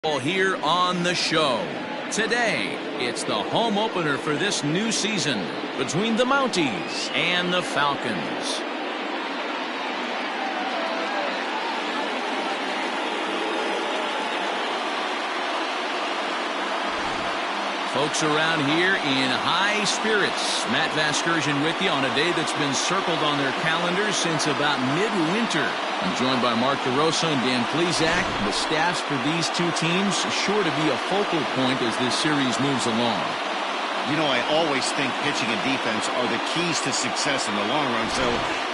Here on the show. Today, it's the home opener for this new season between the Mounties and the Falcons. Folks around here in high spirits. Matt Vasgersian with you on a day that's been circled on their calendars since about midwinter. I'm joined by Mark DeRosa and Dan Plesac. The staffs for these two teams sure to be a focal point as this series moves along. You know, I always think pitching and defense are the keys to success in the long run. So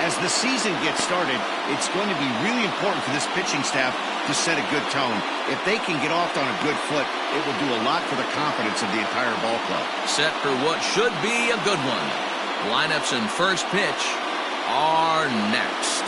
as the season gets started, it's going to be really important for this pitching staff to set a good tone. If they can get off on a good foot, it will do a lot for the confidence of the entire ball club. Set for what should be a good one. Lineups and first pitch are next.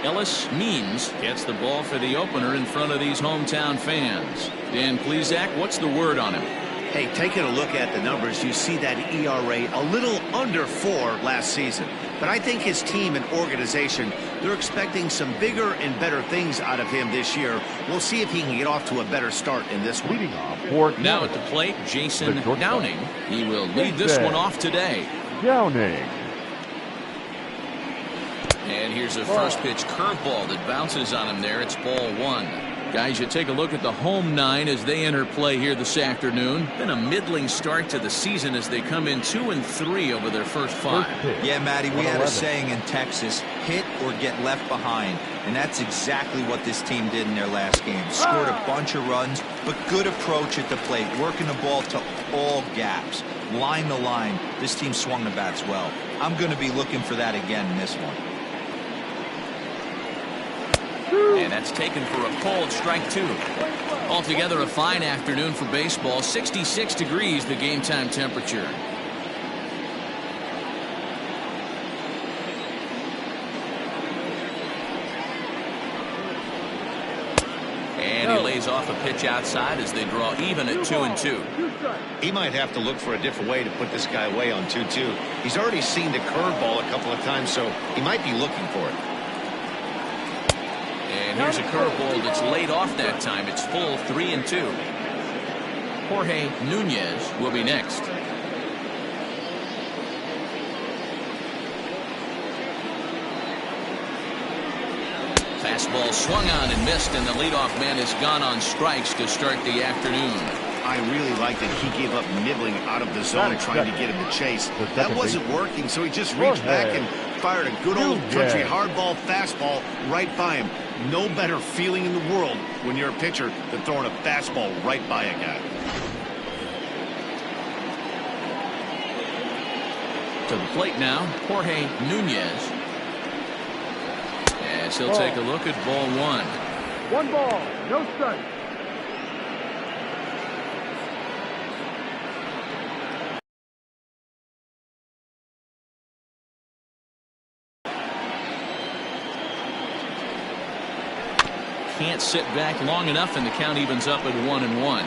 Ellis Means gets the ball for the opener in front of these hometown fans. Dan Plesac, what's the word on him? Hey, taking a look at the numbers, you see that ERA a little under 4 last season. But I think his team and organization, they're expecting some bigger and better things out of him this year. We'll see if he can get off to a better start in this one. Now at the plate, Jason Downing. He will lead this one off today. Downing. And here's a first pitch curveball that bounces on him there. It's ball 1. Guys, you take a look at the home 9 as they enter play here this afternoon. Been a middling start to the season as they come in 2-3 over their first 5. Yeah, Matty, we had a saying in Texas, hit or get left behind. And that's exactly what this team did in their last game. Scored a bunch of runs, but good approach at the plate, working the ball to all gaps. Line to line, this team swung the bats well. I'm going to be looking for that again in this one. And that's taken for a cold strike 2. Altogether a fine afternoon for baseball. 66 degrees the game time temperature. And he lays off a pitch outside as they draw even at 2-2. He might have to look for a different way to put this guy away on 2-2. He's already seen the curveball a couple of times, so he might be looking for it. And here's a curveball that's laid off that time. It's full 3-2. Jorge Nunez will be next. Fastball swung on and missed, and the leadoff man has gone on strikes to start the afternoon. I really like that he gave up nibbling out of the zone trying to get him to chase. That wasn't working, so he just reached back and fired a good old country hardball fastball right by him. No better feeling in the world when you're a pitcher than throwing a fastball right by a guy. To the plate now, Jorge Nunez. As he'll take a look at ball 1. 1 ball, no strike. Can't sit back long enough, and the count evens up at 1-1.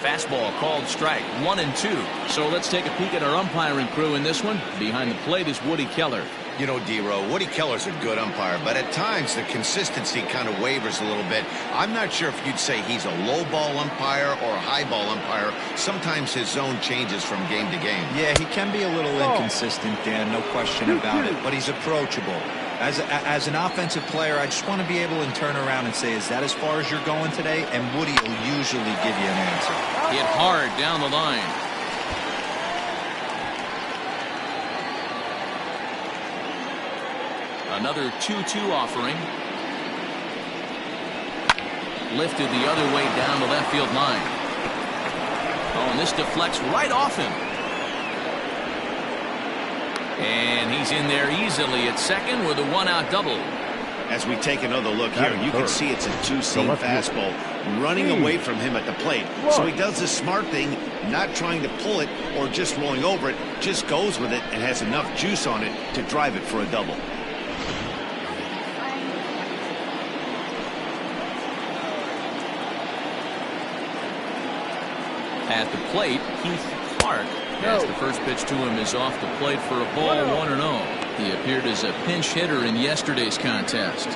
Fastball called strike. 1-2. So let's take a peek at our umpiring crew in this one. Behind the plate is Woody Keller. You know, D-Row, Woody Keller's a good umpire, but at times the consistency kind of wavers a little bit. I'm not sure if you'd say he's a low ball umpire or a high ball umpire. Sometimes his zone changes from game to game. Yeah, he can be a little inconsistent, Dan, no question about it, but he's approachable. As an offensive player, I just want to be able to turn around and say, is that as far as you're going today? And Woody will usually give you an answer. Hit hard down the line. Another 2-2 offering. Lifted the other way down the left field line. Oh, and this deflects right off him. And he's in there easily at second with a one-out double. As we take another look here, you can see it's a two-seam fastball running away from him at the plate. So he does the smart thing, not trying to pull it or just rolling over it, just goes with it and has enough juice on it to drive it for a double. At the plate, Keith Clark, as the first pitch to him is off the plate for a ball, 1-0. He appeared as a pinch hitter in yesterday's contest.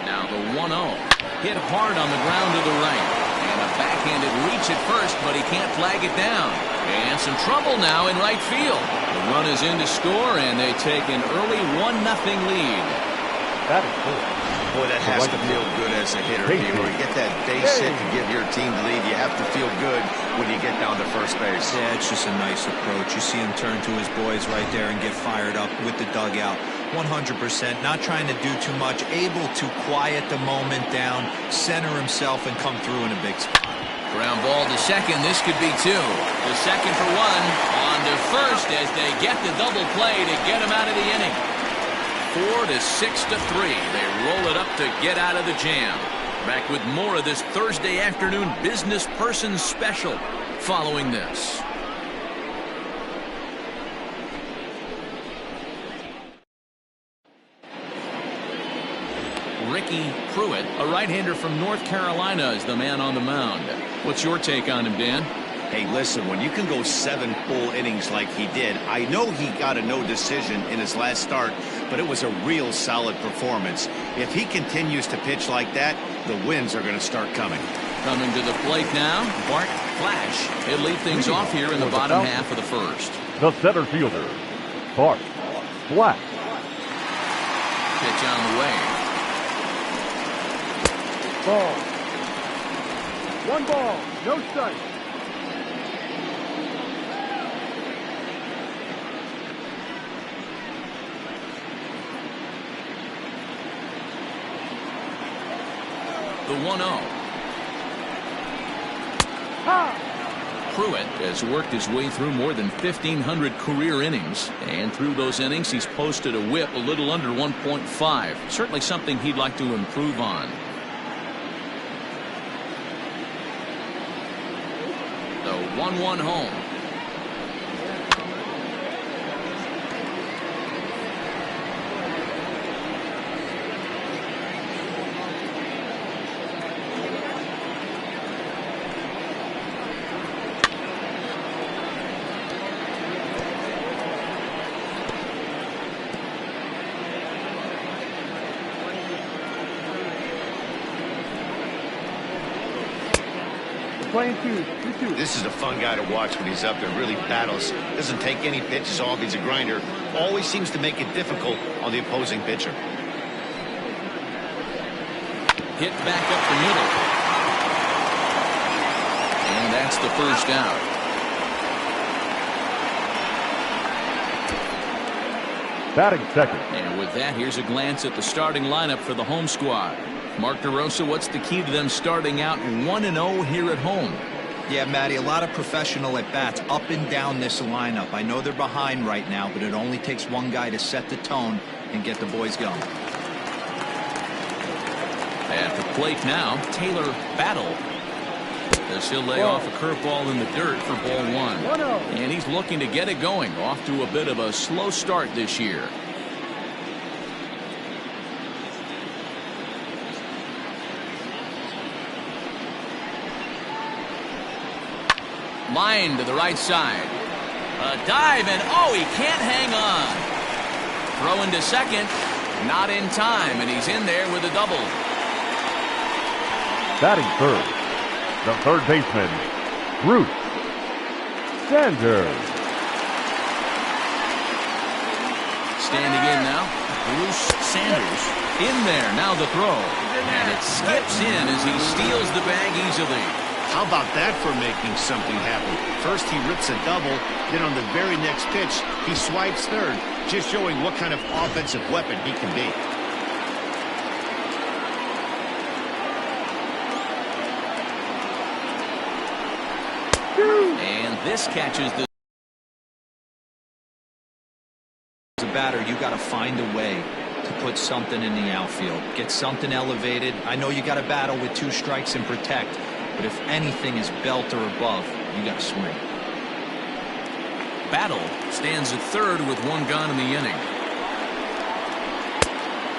Now the 1-0. Hit hard on the ground to the right. And a backhanded reach at first, but he can't flag it down. And some trouble now in right field. The run is in to score, and they take an early 1-0 lead. That is cool. Boy, that has to feel good as a hitter. When you get that base hit to give your team the lead, you have to feel good when you get down to first base. Yeah, it's just a nice approach. You see him turn to his boys right there and get fired up with the dugout. 100%, not trying to do too much, able to quiet the moment down, center himself, and come through in a big spot. Ground ball to second. This could be two. The second for one. On to first as they get the double play to get him out of the inning. 4-6-3. They roll it up to get out of the jam. Back with more of this Thursday afternoon business person special following this. Ricky Pruitt, a right-hander from North Carolina, is the man on the mound. What's your take on him, Dan? Hey, listen, when you can go 7 full innings like he did, I know he got a no decision in his last start, but it was a real solid performance. If he continues to pitch like that, the wins are going to start coming. Coming to the plate now, Bart Flash. He'll lead things off here in the bottom half of the first. The center fielder, Bart Flash. Pitch on the way. Ball. 1 ball, no strike. The 1-0. Pruitt has worked his way through more than 1,500 career innings, and through those innings he's posted a whip a little under 1.5. Certainly something he'd like to improve on. The 1-1 home. Playing 2-2. This is a fun guy to watch when he's up there. Really battles. Doesn't take any pitches off. He's a grinder. Always seems to make it difficult on the opposing pitcher. Hit back up the middle. And that's the first out. Batting second. And with that, here's a glance at the starting lineup for the home squad. Mark DeRosa, what's the key to them starting out 1-0 here at home? Yeah, Matty, a lot of professional at-bats up and down this lineup. I know they're behind right now, but it only takes one guy to set the tone and get the boys going. At the plate now, Taylor Battle. As he'll lay off a curveball in the dirt for ball 1. And he's looking to get it going. Off to a bit of a slow start this year. Line to the right side. A dive, and oh, he can't hang on. Throwing to second. Not in time, and he's in there with a double. Batting third, the third baseman, Bruce Sanders. Standing in now, Bruce Sanders. In there, now the throw. And it skips in as he steals the bag easily. How about that for making something happen? First he rips a double, then on the very next pitch he swipes third, just showing what kind of offensive weapon he can be. This catches the... As a batter, you got to find a way to put something in the outfield. Get something elevated. I know you got to battle with 2 strikes and protect, but if anything is belt or above, you got to swing. Battle stands at third with 1 gone in the inning.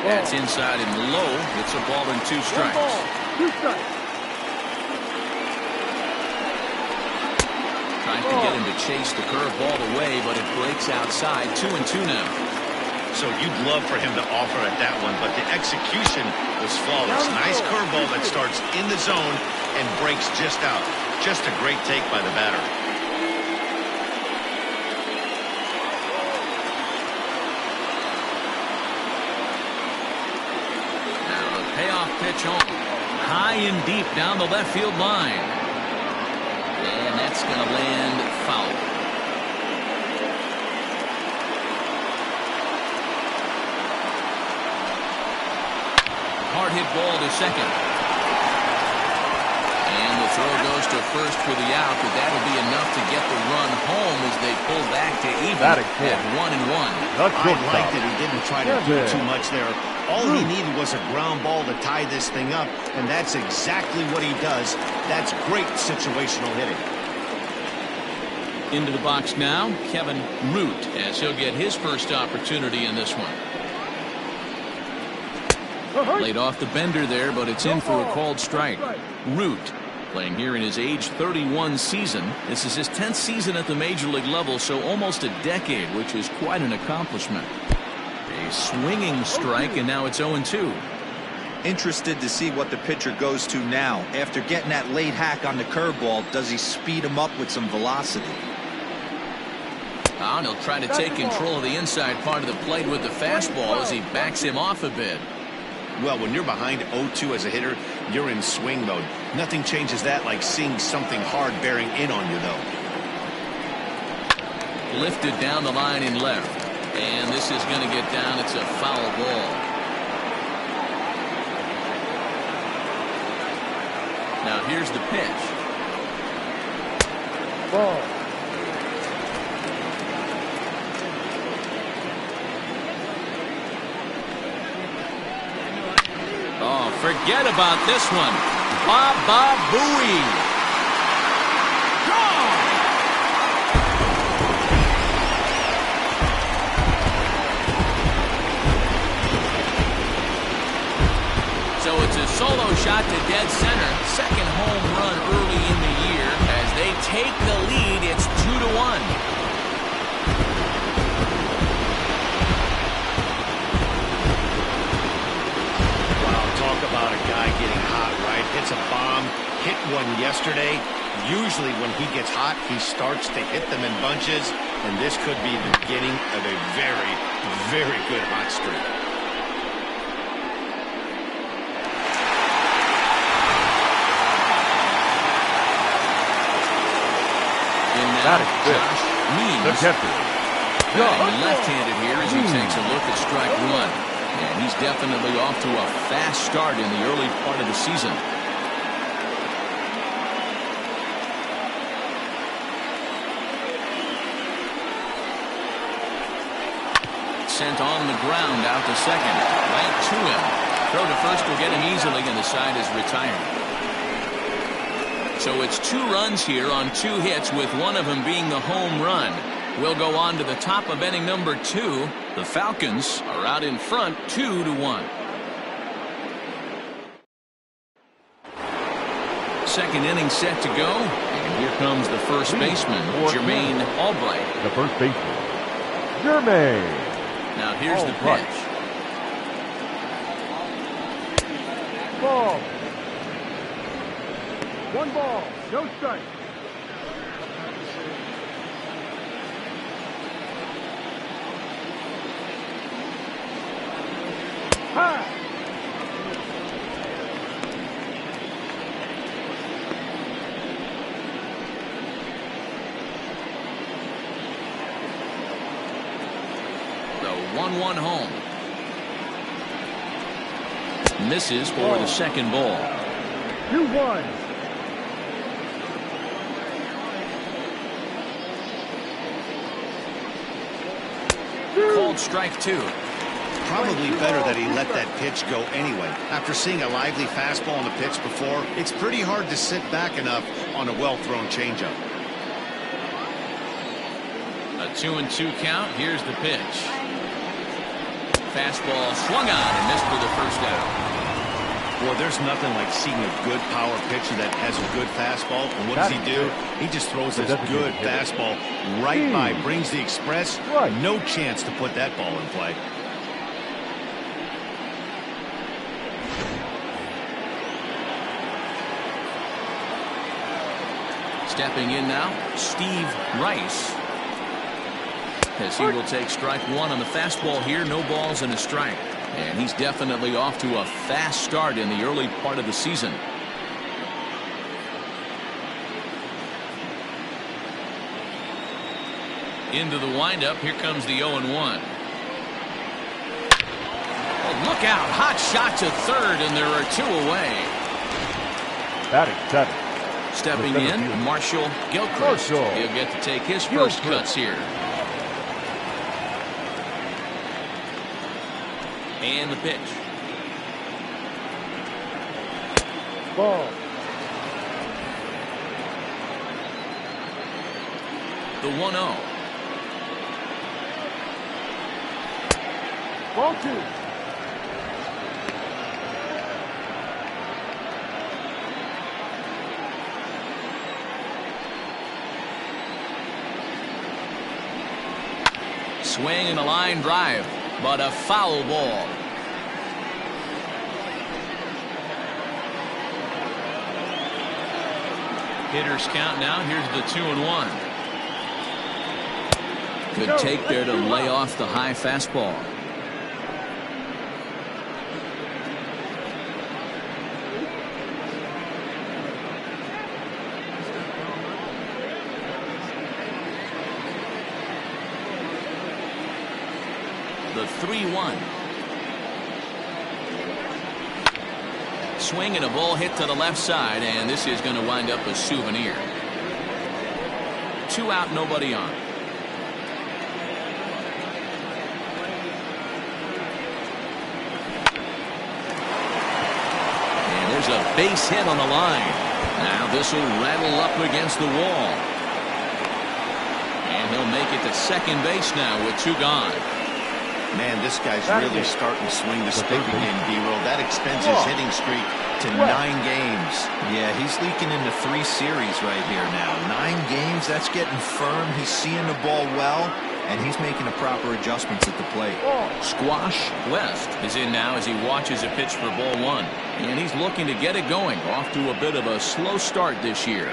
That's inside and low. It's a ball and 2 strikes. 2 strikes. Trying to get him to chase the curveball away, but it breaks outside. 2-2 now. So you'd love for him to offer at that one, but the execution was flawless. Nice curveball that starts in the zone and breaks just out. Just a great take by the batter. Now the payoff pitch on. High and deep down the left field line. And that's going to land foul. Hard hit ball to second. And the throw goes to first for the out, but that'll be enough to get the run home as they pull back to even at 1-1. I like that he didn't try to do too much there. All he needed was a ground ball to tie this thing up, and that's exactly what he does. That's great situational hitting. Into the box now, Kevin Root, as he'll get his first opportunity in this one. Laid off the bender there, but it's in for a called strike. Root, playing here in his age 31 season. This is his 10th season at the major league level, so almost a decade, which is quite an accomplishment. A swinging strike, and now it's 0-2. Interested to see what the pitcher goes to now. After getting that late hack on the curveball, does he speed him up with some velocity? And he'll try to take control of the inside part of the plate with the fastball as he backs him off a bit. Well, when you're behind 0-2 as a hitter, you're in swing mode. Nothing changes that like seeing something hard bearing in on you, though. Lifted down the line in left. And this is going to get down. It's a foul ball. Now here's the pitch. Ball. Oh, forget about this one. Baba Booey. Gone. So it's a solo shot to dead center. Second home run early in the year. As they take the lead, it's 2-1. About a guy getting hot, right? Hits a bomb, hit one yesterday. Usually when he gets hot, he starts to hit them in bunches, and this could be the beginning of a very, very good hot streak. In that is good. Josh Means, left-handed here as he takes a look at strike 1. And he's definitely off to a fast start in the early part of the season. Sent on the ground out to second. Right to him. Throw to first will get him easily, and the side is retired. So it's 2 runs here on 2 hits, with one of them being the home run. We'll go on to the top of inning number 2. The Falcons are out in front 2-1. Second inning set to go. And here comes the first baseman, Jermaine Albright. The first baseman, Jermaine. Now here's the pitch. Ball. 1 ball, no strike. High. The 1-1 home. Misses for the second ball. 2-1. called strike 2. Probably better that he let that pitch go anyway. After seeing a lively fastball on the pitch before, it's pretty hard to sit back enough on a well-thrown changeup. A 2-2 count. Here's the pitch. Fastball swung on and missed for the first out. Well, there's nothing like seeing a good power pitcher that has a good fastball. And what does he do? He just throws this good fastball right by, brings the express. No chance to put that ball in play. Stepping in now, Steve Rice. As he will take strike 1 on the fastball here. No balls and a strike. And he's definitely off to a fast start in the early part of the season. Into the windup. Here comes the 0-1. Oh, look out. Hot shot to third, and there are 2 away. Batting 7. Stepping in, Marshall Gilchrist. He'll get to take his first cuts here. And the pitch. Ball. The 1-0. Ball 2. Swing and a line drive, but a foul ball. Hitters count now. Here's the 2-1. Good take there to lay off the high fastball. The 3-1. Swing and a ball hit to the left side, and this is going to wind up a souvenir. 2 out, nobody on. And there's a base hit on the line. Now this will rattle up against the wall. And he'll make it to second base now with 2 gone. Man, this guy's really starting to swing the stick again, D-Roll. That extends his hitting streak to 9 games. Yeah, he's leaking into 3 series right here now. 9 games, that's getting firm. He's seeing the ball well, and he's making the proper adjustments at the plate. Squash West is in now as he watches a pitch for ball 1. And he's looking to get it going. Off to a bit of a slow start this year.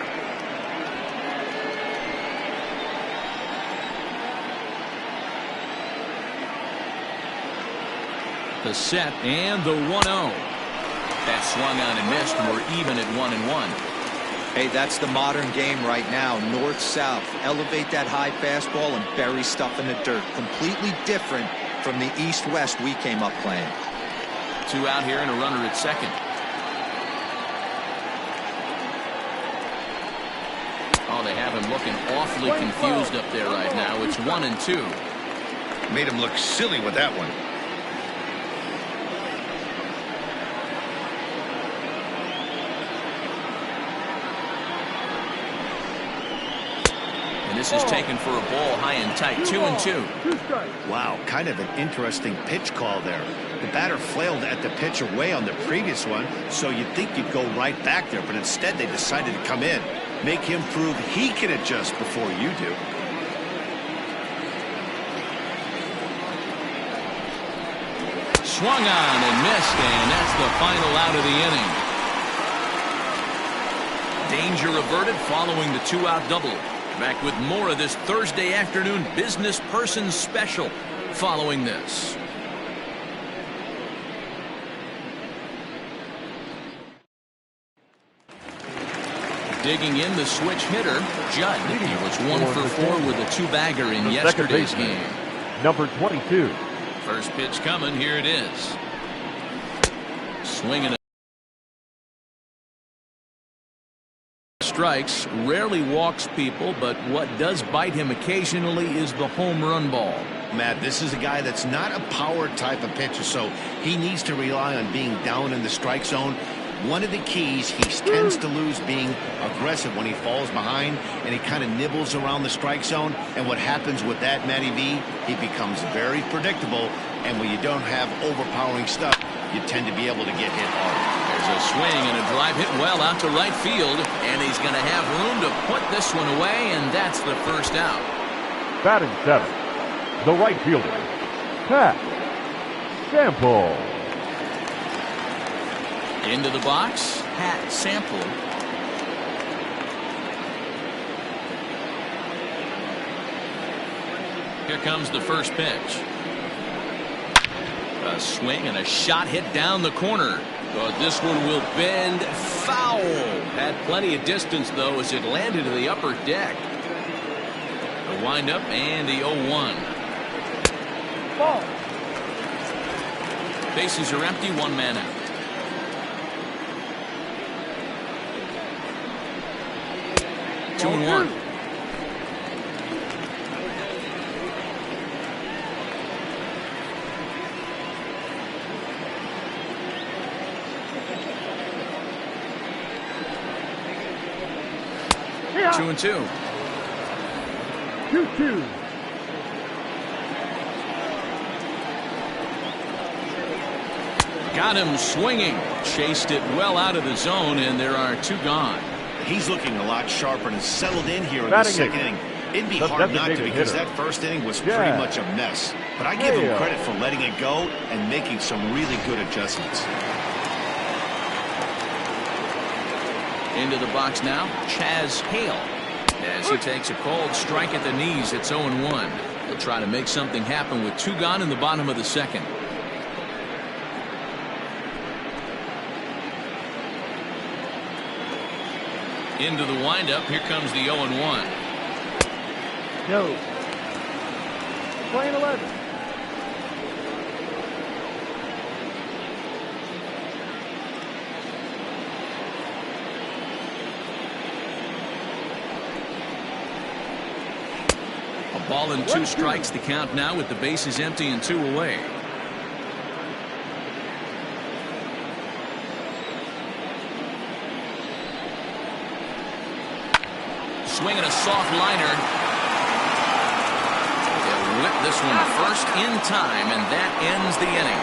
The set and the 1-0. That swung on and missed. We're even at 1-1. Hey, that's the modern game right now. North-south. Elevate that high fastball and bury stuff in the dirt. Completely different from the east-west we came up playing. 2 out here and a runner at second. Oh, they have him looking awfully confused up there right now. It's 1-2. Made him look silly with that one. This is taken for a ball high and tight. 2-2. Wow, kind of an interesting pitch call there. The batter flailed at the pitch away on the previous one, so you'd think you'd go right back there, but instead they decided to come in. Make him prove he can adjust before you do. Swung on and missed, and that's the final out of the inning. Danger averted following the 2-out double. Back with more of this Thursday afternoon business person special following this. Digging in the switch hitter, Judd. He was 1 for 4 with a 2-bagger in yesterday's game. Number 22. First pitch coming. Here it is. Swinging a strikes, rarely walks people, but what does bite him occasionally is the home run ball. Matt, this is a guy that's not a power type of pitcher, so he needs to rely on being down in the strike zone. One of the keys, he tends to lose being aggressive when he falls behind, and he kind of nibbles around the strike zone. And what happens with that, Matty V, he becomes very predictable, and when you don't have overpowering stuff, you tend to be able to get hit hard. There's a swing and a drive hit well out to right field, and he's going to have room to put this one away, and that's the first out. Batting seventh, the right fielder, Pat Sample. Into the box, Pat Sample. Here comes the first pitch. A swing and a shot hit down the corner. But this one will bend foul. Had plenty of distance, though, as it landed to the upper deck. The windup and the 0-1. Ball. Bases are empty, one man out. Two and one. Yeah. 2 and 2. 2-2. Got him swinging. Chased it well out of the zone, and there are two gone. He's looking a lot sharper and settled in here in the Batting second eighth. inning. It'd be The hard not to designated because hitter. that first inning was Yeah. pretty much a mess. But I give him Yeah. credit for letting it go and making some really good adjustments. Into the box now, Chaz Hale. As he takes a cold strike at the knees, it's 0-1. He'll try to make something happen with two gone in the bottom of the second. Into the windup, here comes the 0-1. Go. Playing 11. A ball and two strikes, the count now with the bases empty and two away. Swinging a soft liner. They'll whip this one first in time, and that ends the inning.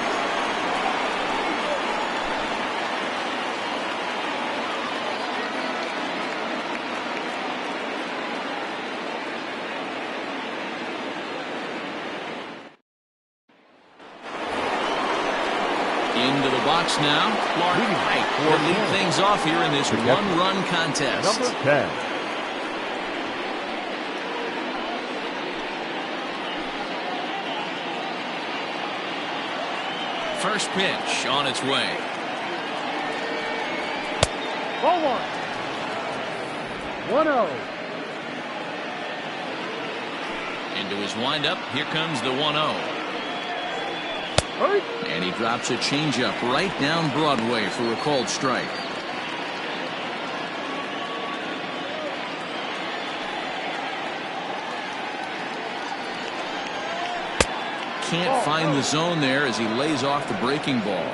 Into the box now, Clark Pike will lead things off here in this one-run contest. Number 10. First pitch on its way. Ball 1. 1-0. Into his windup, here comes the 1-0. And he drops a changeup right down Broadway for a called strike. Can't find the zone there as he lays off the breaking ball.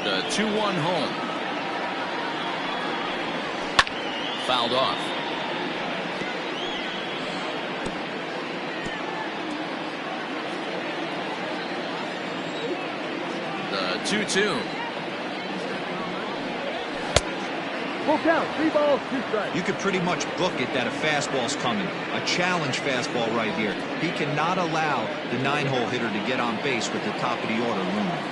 The 2-1 home. Fouled off. The 2-2. Full count. 3 balls, 2 strikes. You could pretty much book it that a fastball's coming. A challenge fastball right here. He cannot allow the 9-hole hitter to get on base with the top of the order looming.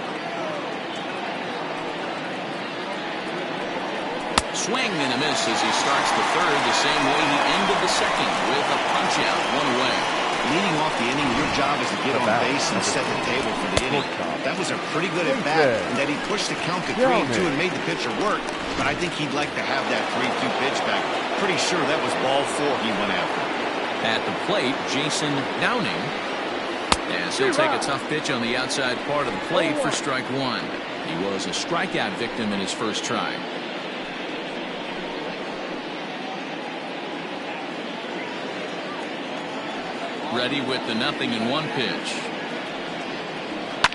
Swing and a miss as he starts the third the same way he ended the second with a punch out one away. Leading off the inning, your job is to get on base and set the table for the inning. That was a pretty good at bat, and that he pushed the count to 3-2 and made the pitcher work. But I think he'd like to have that 3-2 pitch back. Pretty sure that was ball 4 he went after. At the plate, Jason Downing. And so he'll take a tough pitch on the outside part of the plate for strike 1. He was a strikeout victim in his first try. Ready with the 0-1 pitch.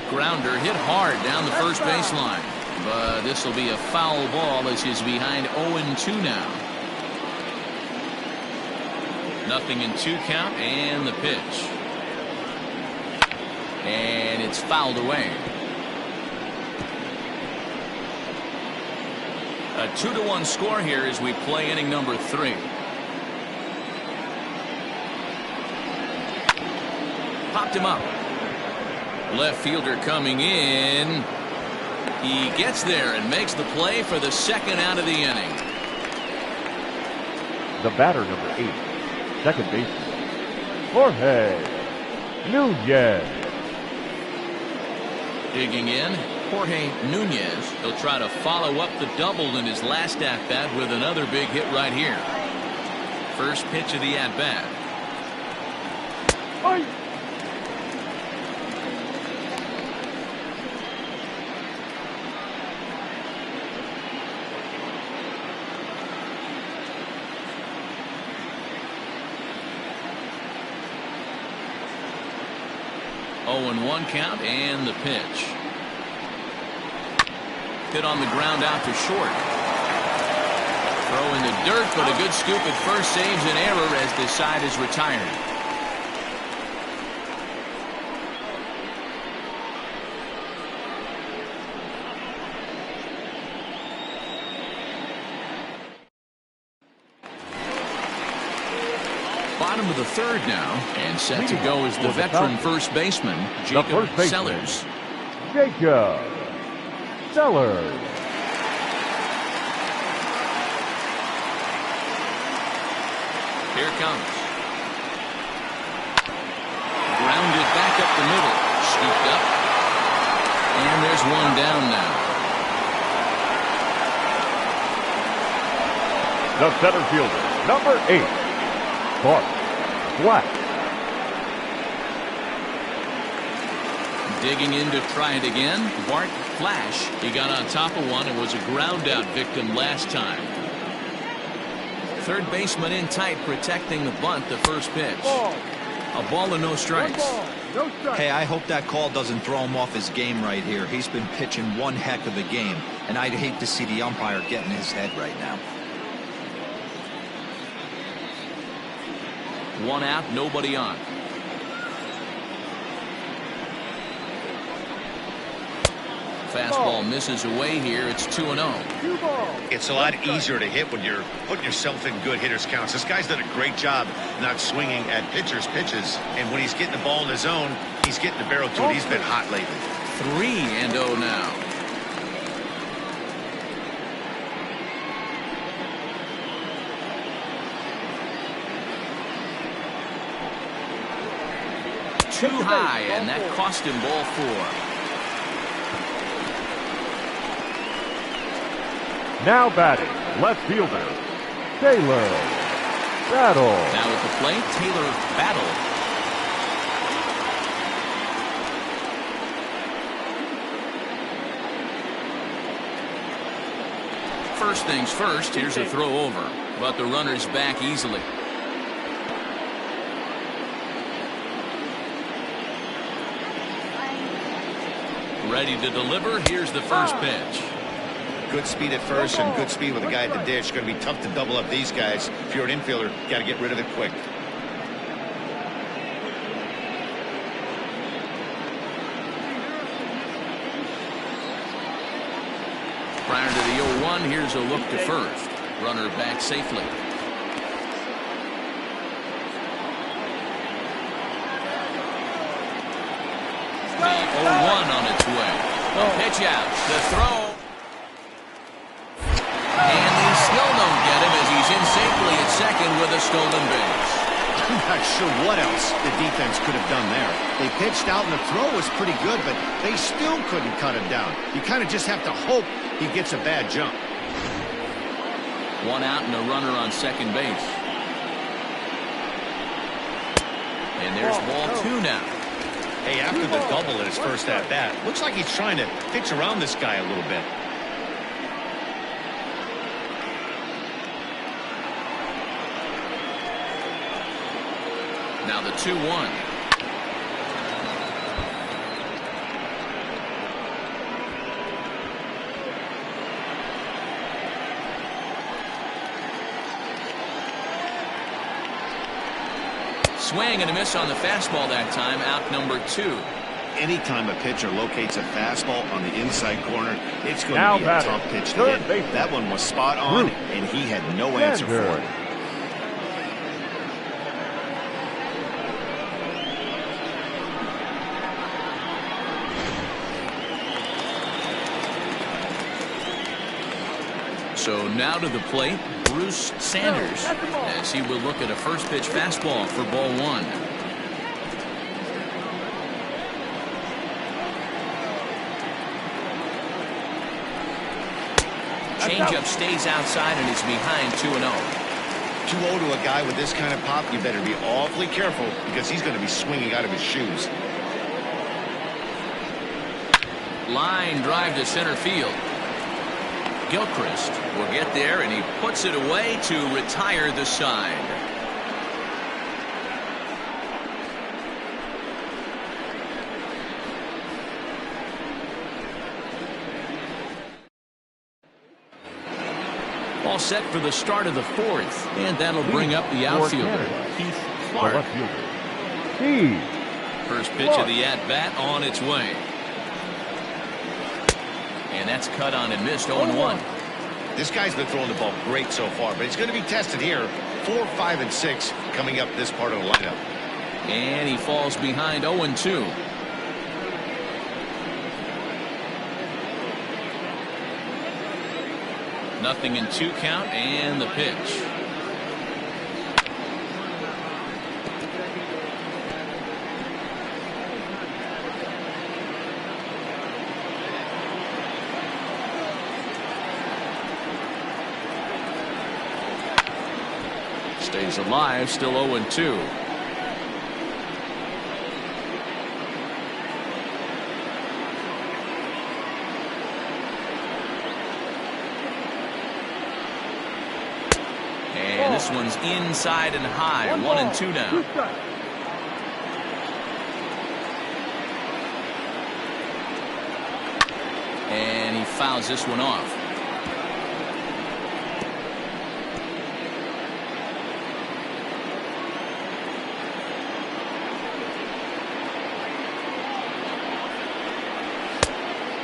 Grounder hit hard down the first baseline. But this will be a foul ball as he's behind 0-2 now. 0-2 count and the pitch. And it's fouled away. A 2-1 score here as we play inning number 3. Popped him up. Left fielder coming in. He gets there and makes the play for the second out of the inning. The batter, number 8, second baseman, Jorge Nunez. Digging in, Jorge Nunez. He'll try to follow up the double in his last at-bat with another big hit right here. First pitch of the at-bat. 0-1 count and the pitch. Hit on the ground out to short. Throw in the dirt, but a good scoop at first saves an error as the side is retired. Bottom of the third now, and set to go is the veteran first baseman, Jacob Sellers. Jacob Sellers. Here comes. Grounded back up the middle. Scooped up. And there's one down now. The center fielder, number 8. Bart Flash. Digging in to try it again. Bart Flash. He got on top of one and was a ground out victim last time. Third baseman in tight, protecting the bunt, the first pitch. A ball and no strikes. Hey, I hope that call doesn't throw him off his game right here. He's been pitching one heck of a game, and I'd hate to see the umpire get in his head right now. One out, nobody on. Fastball misses away here. It's 2-0. It's a lot easier to hit when you're putting yourself in good hitters counts. This guy's done a great job not swinging at pitchers' pitches. And when he's getting the ball in his zone, he's getting the barrel to it. He's been hot lately. 3-0 now. Too high, and that cost him ball 4. Now batting, left fielder, Taylor Battle. Now at the plate, Taylor Battle. First things first, here's a throw over, but the runner's back easily. Ready to deliver. Here's the first pitch. Good speed at first and good speed with the guy at the dish. Going to be tough to double up these guys. If you're an infielder, got to get rid of it quick. Prior to the 0-1, here's a look to first. Runner back safely. The 0-1 on its way. A pitch out. The throw. And they still don't get him as he's in safely at second with a stolen base. I'm not sure what else the defense could have done there. They pitched out and the throw was pretty good, but they still couldn't cut him down. You kind of just have to hope he gets a bad jump. One out and a runner on second base. And there's ball 2 now. Hey, after the double in his first at-bat, looks like he's trying to pitch around this guy a little bit. Now the 2-1. Swing and a miss on the fastball that time. Out number 2. Anytime a pitcher locates a fastball on the inside corner, it's going Now to be a tough pitch to hit. That one was spot on, and he had no answer for it. So now to the plate, Bruce Sanders, as he will look at a first pitch fastball for ball 1. Changeup stays outside and is behind 2-0. 2-0 to a guy with this kind of pop, you better be awfully careful because he's going to be swinging out of his shoes. Line drive to center field. Gilchrist will get there, and he puts it away to retire the side. All set for the start of the 4th, and that'll bring up the outfielder, Keith Clark. First pitch of the at-bat on its way. And that's cut on and missed. 0-1. This guy's been throwing the ball great so far, but it's going to be tested here. 4, 5, and 6 coming up this part of the lineup. And he falls behind 0-2. Nothing in 2 count, and the pitch. Stays alive, still 0-2. And this one's inside and high. 1-2 now. And he fouls this one off.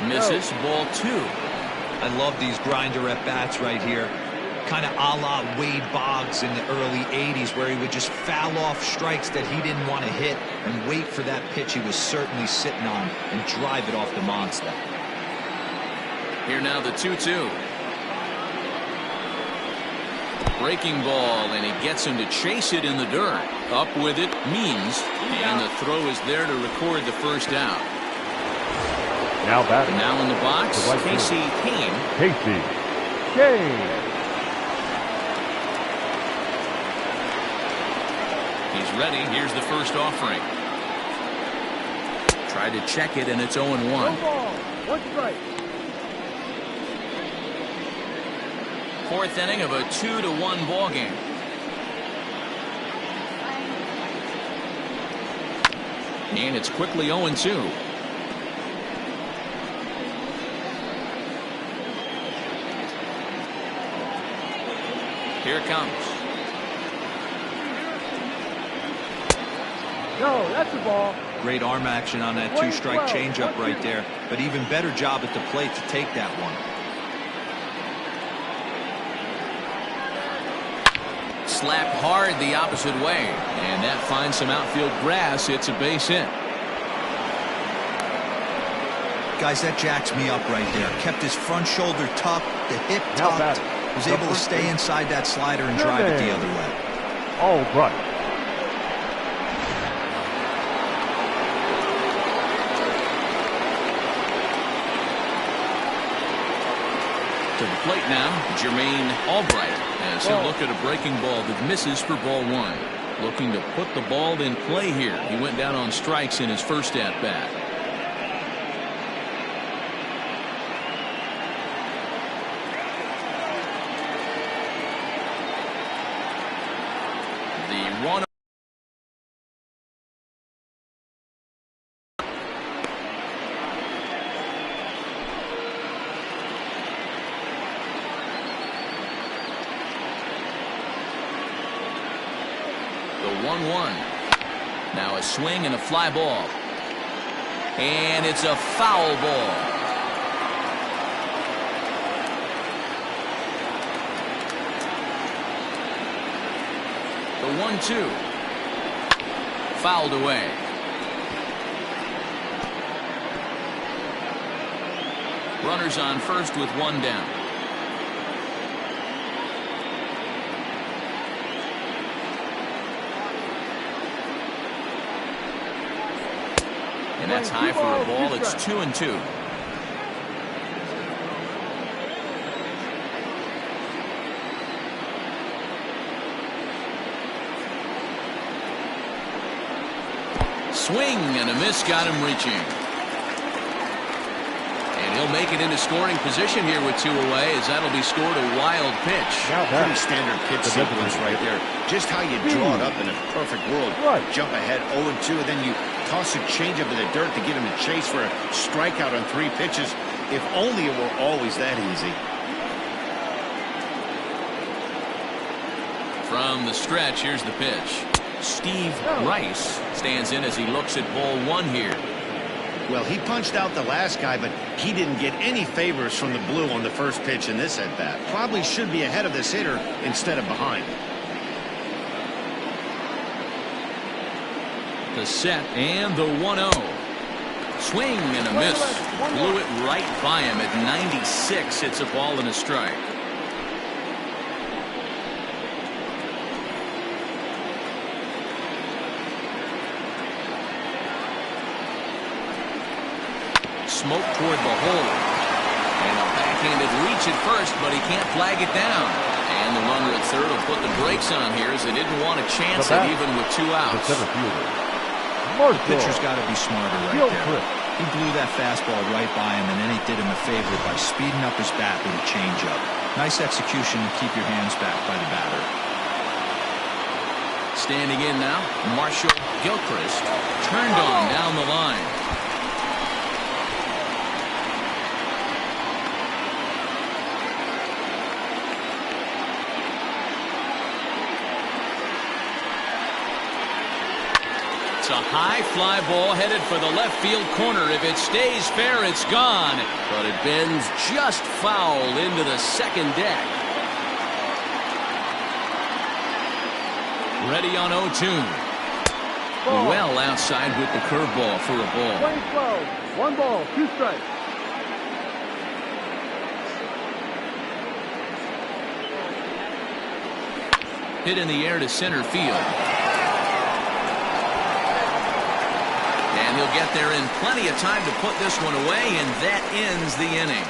Misses. Ball 2. I love these grinder at bats right here. Kind of a la Wade Boggs in the early 80s, where he would just foul off strikes that he didn't want to hit and wait for that pitch he was certainly sitting on and drive it off the monster. Here now the 2-2. Breaking ball, and he gets him to chase it in the dirt. Up with it, Means, and the throw is there to record the first out. Now batting. And now in the box, Casey Kane. Casey Kane. He's ready. Here's the first offering. Tried to check it, and it's 0-1. One strike. 4th inning of a 2-1 ball game. And it's quickly 0-2. Here it comes. No, that's the ball. Great arm action on that 2-strike changeup right there, but even better job at the plate to take that one. Slapped hard the opposite way, and that finds some outfield grass. It's a base hit. Guys, that jacks me up right there. Kept his front shoulder tucked, the hip tucked. Was able to stay inside that slider and drive it the other way. All right. To the plate now, Jermaine Albright, as he'll look at a breaking ball that misses for ball one. Looking to put the ball in play here. He went down on strikes in his first at bat. The 1-0. The 1-1. Now a swing and a fly ball. And it's a foul ball. The 1-2. Fouled away. Runners on first with one down. And that's high for a ball. It's 2-2. Swing and a miss got him reaching. And he'll make it into scoring position here with two away, as that'll be scored a wild pitch. Pretty standard pitch sequence right there. Just how you draw it up in a perfect world. Jump ahead 0-2, and then you toss a changeup in the dirt to get him to chase for a strikeout on 3 pitches. If only it were always that easy. From the stretch, here's the pitch. Steve Rice stands in as he looks at ball one here. Well, he punched out the last guy, but he didn't get any favors from the blue on the first pitch in this at-bat. Probably should be ahead of this hitter instead of behind. The set and the 1-0. Swing and a miss. Blew it right by him at 96. It's a ball and a strike. Smoke toward the hole. And a backhanded reach at first, but he can't flag it down. And the runner at third will put the brakes on here, as they didn't want to chance it even with 2 outs. The pitcher's got to be smarter right there. He blew that fastball right by him, and then he did him a favor by speeding up his bat with a changeup. Nice execution to keep your hands back by the batter. Standing in now, Marshall Gilchrist. Turned on down the line. It's a high fly ball headed for the left field corner. If it stays fair, it's gone. But it bends just foul into the second deck. Ready on 0-2. Well outside with the curveball for a ball. 1 ball, 2 strikes. Hit in the air to center field. And he'll get there in plenty of time to put this one away, and that ends the inning.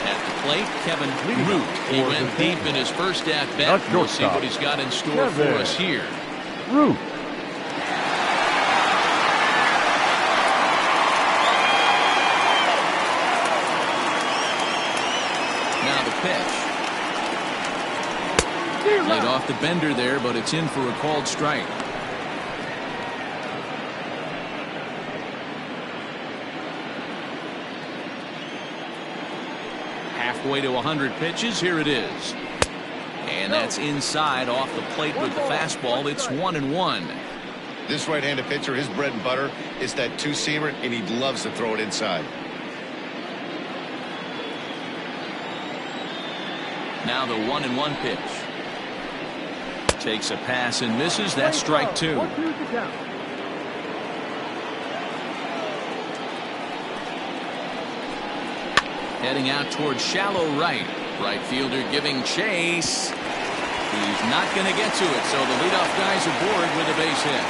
At the plate, Kevin Root. He went deep in his first at-bat. We'll see what he's got in store for us here. Root. Laid off the bender there, but it's in for a called strike. Halfway to 100 pitches. Here it is. And that's inside off the plate with the fastball. It's 1-1. This right-handed pitcher, his bread and butter is that two-seamer, and he loves to throw it inside. Now the 1-1 pitch. Takes a pass and misses. That's strike 2. Heading out towards shallow right. Right fielder giving chase. He's not going to get to it, so the leadoff guy's aboard with a base hit.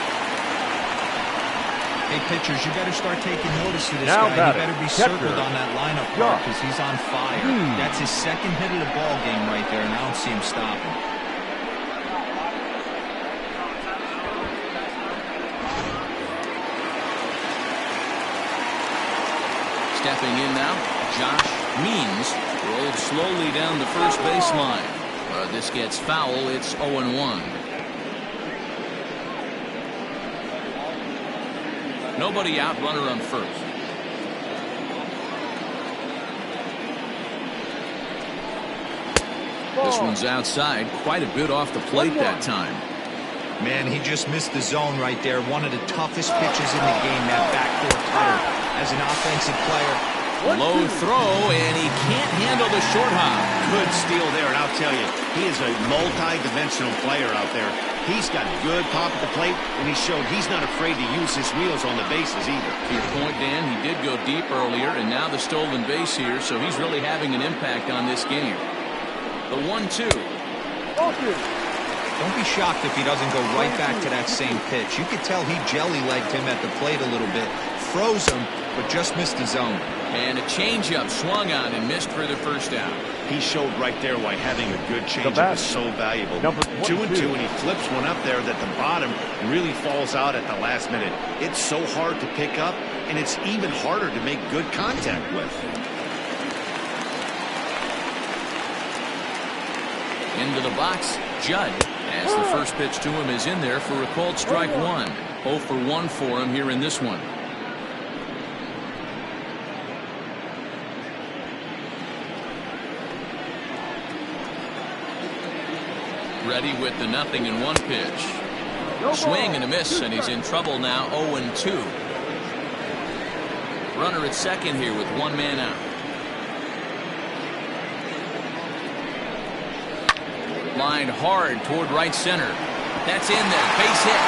Hey, pitchers, you better start taking notice of this Now guy. batting, He better be catcher, circled on that lineup part because he's on fire. That's his second hit of the ball game right there, and I don't see him stopping. Stepping in now, Josh Means rolled slowly down the first baseline. But this gets foul. It's 0-1. Nobody out, runner on first. This one's outside, quite a bit off the plate that time. Man, he just missed the zone right there. One of the toughest pitches in the game, that backdoor cutter. As an offensive player, low throw, and he can't handle the short hop. Good steal there, and I'll tell you, he is a multi-dimensional player out there. He's got good pop at the plate, and he showed he's not afraid to use his wheels on the bases either. To your point, Dan, he did go deep earlier, and now the stolen base here, so he's really having an impact on this game. The 1-2. don't be shocked if he doesn't go right back to that same pitch. You could tell he jelly-legged him at the plate a little bit. Froze him, but just missed the zone. And a changeup swung on and missed for the first out. He showed right there why having a good changeup is so valuable. 2-2, and he flips one up there that the bottom really falls out at the last minute. It's so hard to pick up, and it's even harder to make good contact with. Into the box, Judd, as the first pitch to him is in there for a called strike one. 0 for 1 for him here in this one. Ready with the 0-1 pitch. Swing and a miss, and he's in trouble now. 0-2. Runner at second here with one man out. Lined hard toward right center. That's in there. Base hit.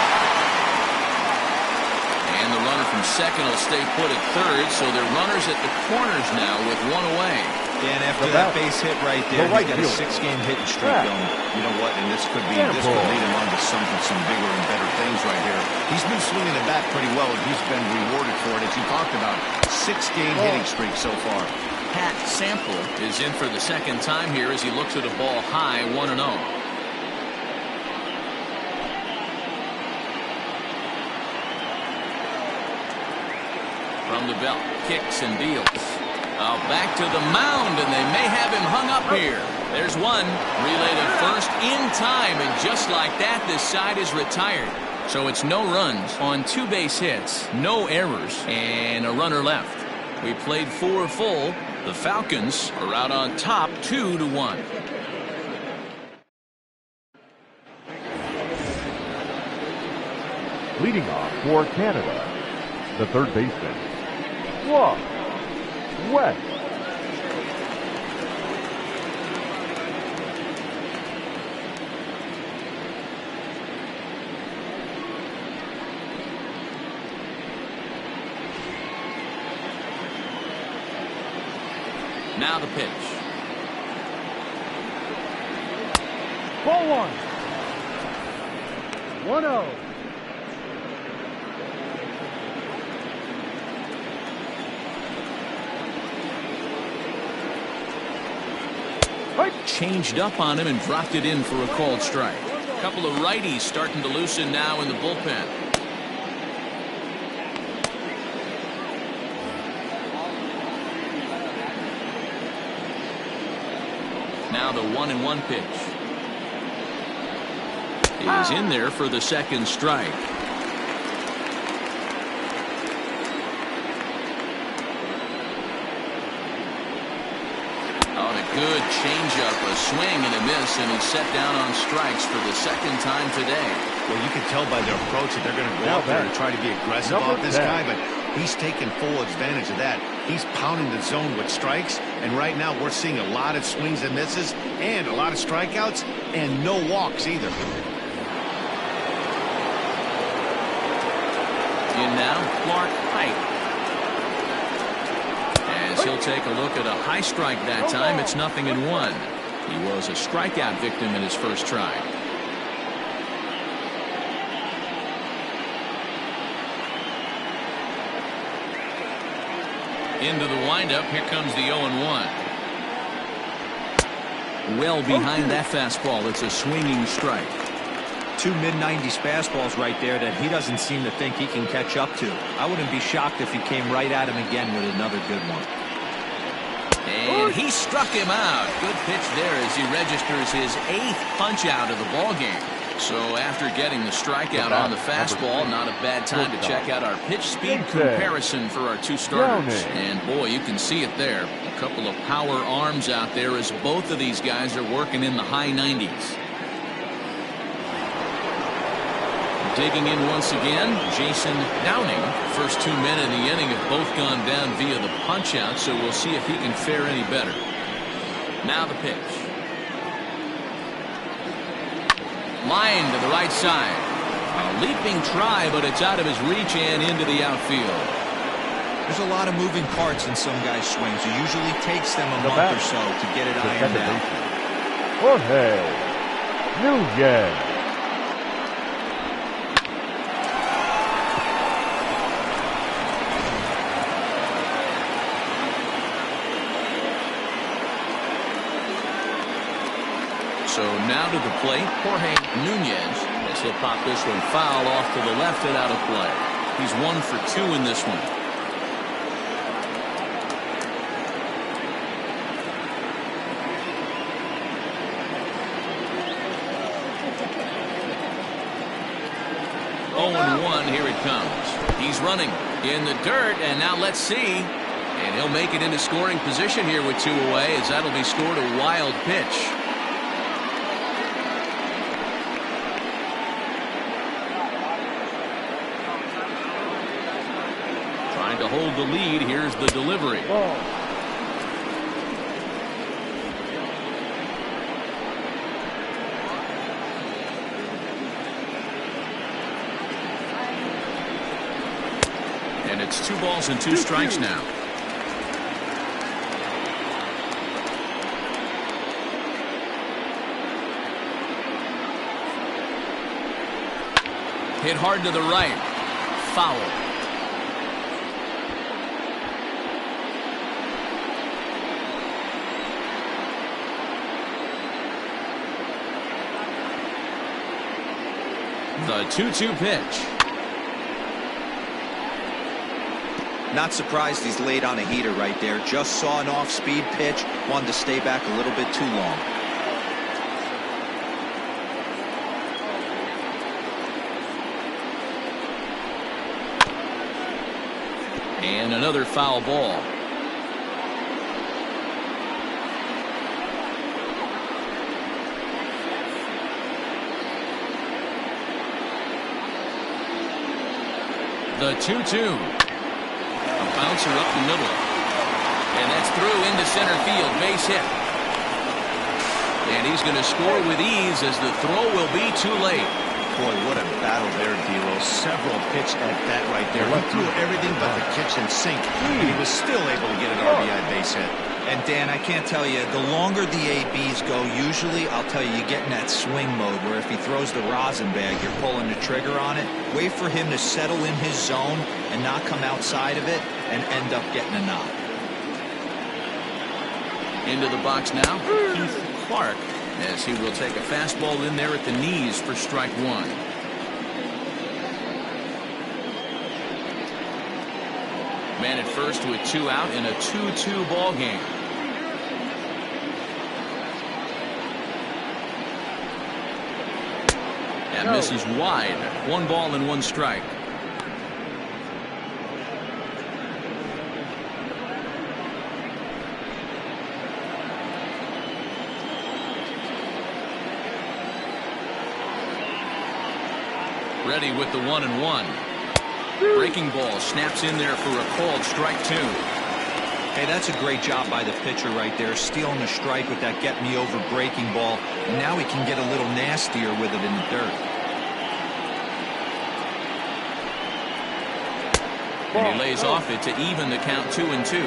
And the runner from second will stay put at third, so they're runners at the corners now with one away. Dan, after that base hit right there, he's got a 6-game hitting streak going. You know what? And this could lead him on to some bigger and better things right here. He's been swinging the bat pretty well, and he's been rewarded for it, as you talked about. 6-game hitting streak so far. Pat Sample is in for the second time here as he looks at a ball high, 1-0. From the belt, kicks and deals. Back to the mound, and they may have him hung up here. There's one. Relay to first in time, and just like that, this side is retired. So it's no runs on 2 base hits, no errors, and a runner left. We played 4 full. The Falcons are out on top 2-1. Leading off for Canada, the third baseman, West. Now the pitch. Ball 1. 1-0. Changed up on him and dropped it in for a called strike. A couple of righties starting to loosen now in the bullpen. Now the 1-1 pitch is in there for the second strike. Good changeup, a swing and a miss, and he's set down on strikes for the second time today. Well, you can tell by their approach that they're going to go out there and try to be aggressive off this guy, but he's taking full advantage of that. He's pounding the zone with strikes, and right now we're seeing a lot of swings and misses and a lot of strikeouts and no walks either. In now, Clark Pike. He'll take a look at a high strike that time. It's 0-1. He was a strikeout victim in his first try. Into the windup. Here comes the 0-1. Well behind that fastball. It's a swinging strike. Two mid-90s fastballs right there that he doesn't seem to think he can catch up to. I wouldn't be shocked if he came right at him again with another good one. And he struck him out. Good pitch there as he registers his 8th punch out of the ball game. So after getting the strikeout on the fastball, not a bad time to check out our pitch speed comparison for our two starters. And boy, you can see it there. A couple of power arms out there as both of these guys are working in the high 90s. Digging in once again, Jason Downing. First 2 men in the inning have both gone down via the punch out, so we'll see if he can fare any better. Now the pitch. Line to the right side. A leaping try, but it's out of his reach and into the outfield. There's a lot of moving parts in some guys' swings. It usually takes them a month or so to get it ironed out. Jorge Nunez. So now to the plate, Jorge Nunez, as he'll pop this one foul off to the left and out of play. He's 1 for 2 in this one. Oh, and 1, here it comes. He's running in the dirt, and now let's see. And he'll make it into scoring position here with 2 away, as that'll be scored a wild pitch. To hold the lead, here's the delivery. And it's 2 balls and 2 strikes now. Hit hard to the right. Foul. The 2-2 pitch. Not surprised he's laid on a heater right there. Just saw an off-speed pitch. Wanted to stay back a little bit too long. And another foul ball. The 2-2. A bouncer up the middle. And that's through into center field. Base hit. And he's going to score with ease as the throw will be too late. Boy, what a battle there, D'Lo. Several pitch at that right there. He threw everything but the kitchen sink. And he was still able to get an RBI base hit. And Dan, I can't tell you, the longer the ABs go, usually, I'll tell you, you get in that swing mode where if he throws the rosin bag, you're pulling the trigger on it. Wait for him to settle in his zone and not come outside of it and end up getting a knock. Into the box now, Keith Clark, as he will take a fastball in there at the knees for strike 1. Man at first with 2 out in a 2-2 ball game. That misses wide. 1 ball and 1 strike. Ready with the 1-1. Breaking ball snaps in there for a called strike 2. Hey, that's a great job by the pitcher right there, stealing a strike with that get me over breaking ball, and now he can get a little nastier with it in the dirt. And he lays off it to even the count 2-2.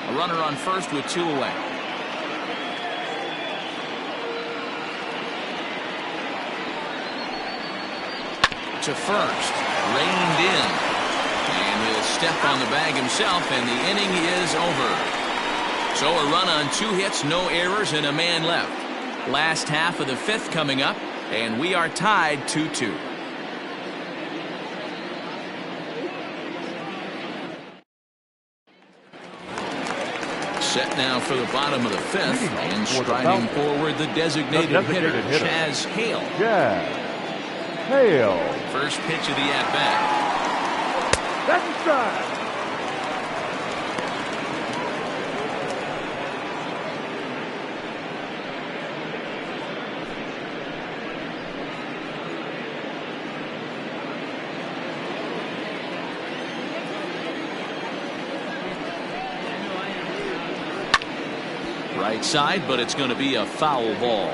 A runner on first with 2 away. to first. Reined in. And he'll step on the bag himself, and the inning is over. So a run on 2 hits, no errors, and a man left. Last half of the 5th coming up, and we are tied 2-2. Set now for the bottom of the 5th, and striding forward the designated hitter, Chaz Hale. First pitch of the at-bat. That's a strike. Right side, but it's going to be a foul ball.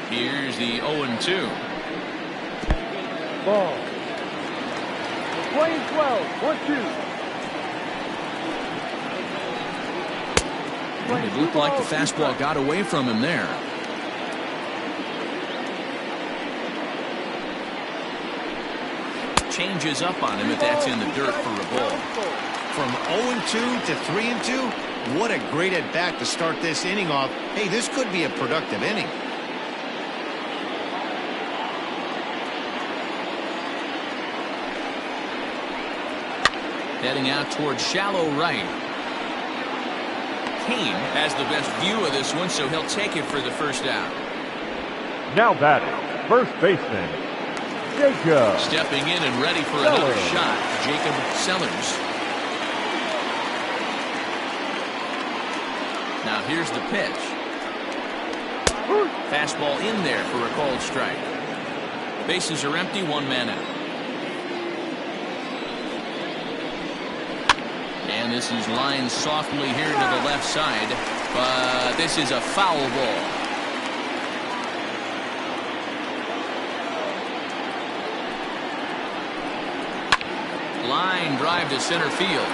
Here's the 0-2. Ball. Playing 12. 1-2. It looked like the fastball got away from him there. Changes up on him, if that's in the dirt for a ball. From 0-2 to 3-2, what a great at-bat to start this inning off. Hey, this could be a productive inning. Heading out towards shallow right. Kane has the best view of this one, so he'll take it for the first out. Now batting, first baseman, Jacob. Stepping in and ready for another shot, Jacob Sellers. Now here's the pitch. Fastball in there for a called strike. Bases are empty, 1 man out. And this is lined softly here to the left side, but this is a foul ball. Line drive to center field.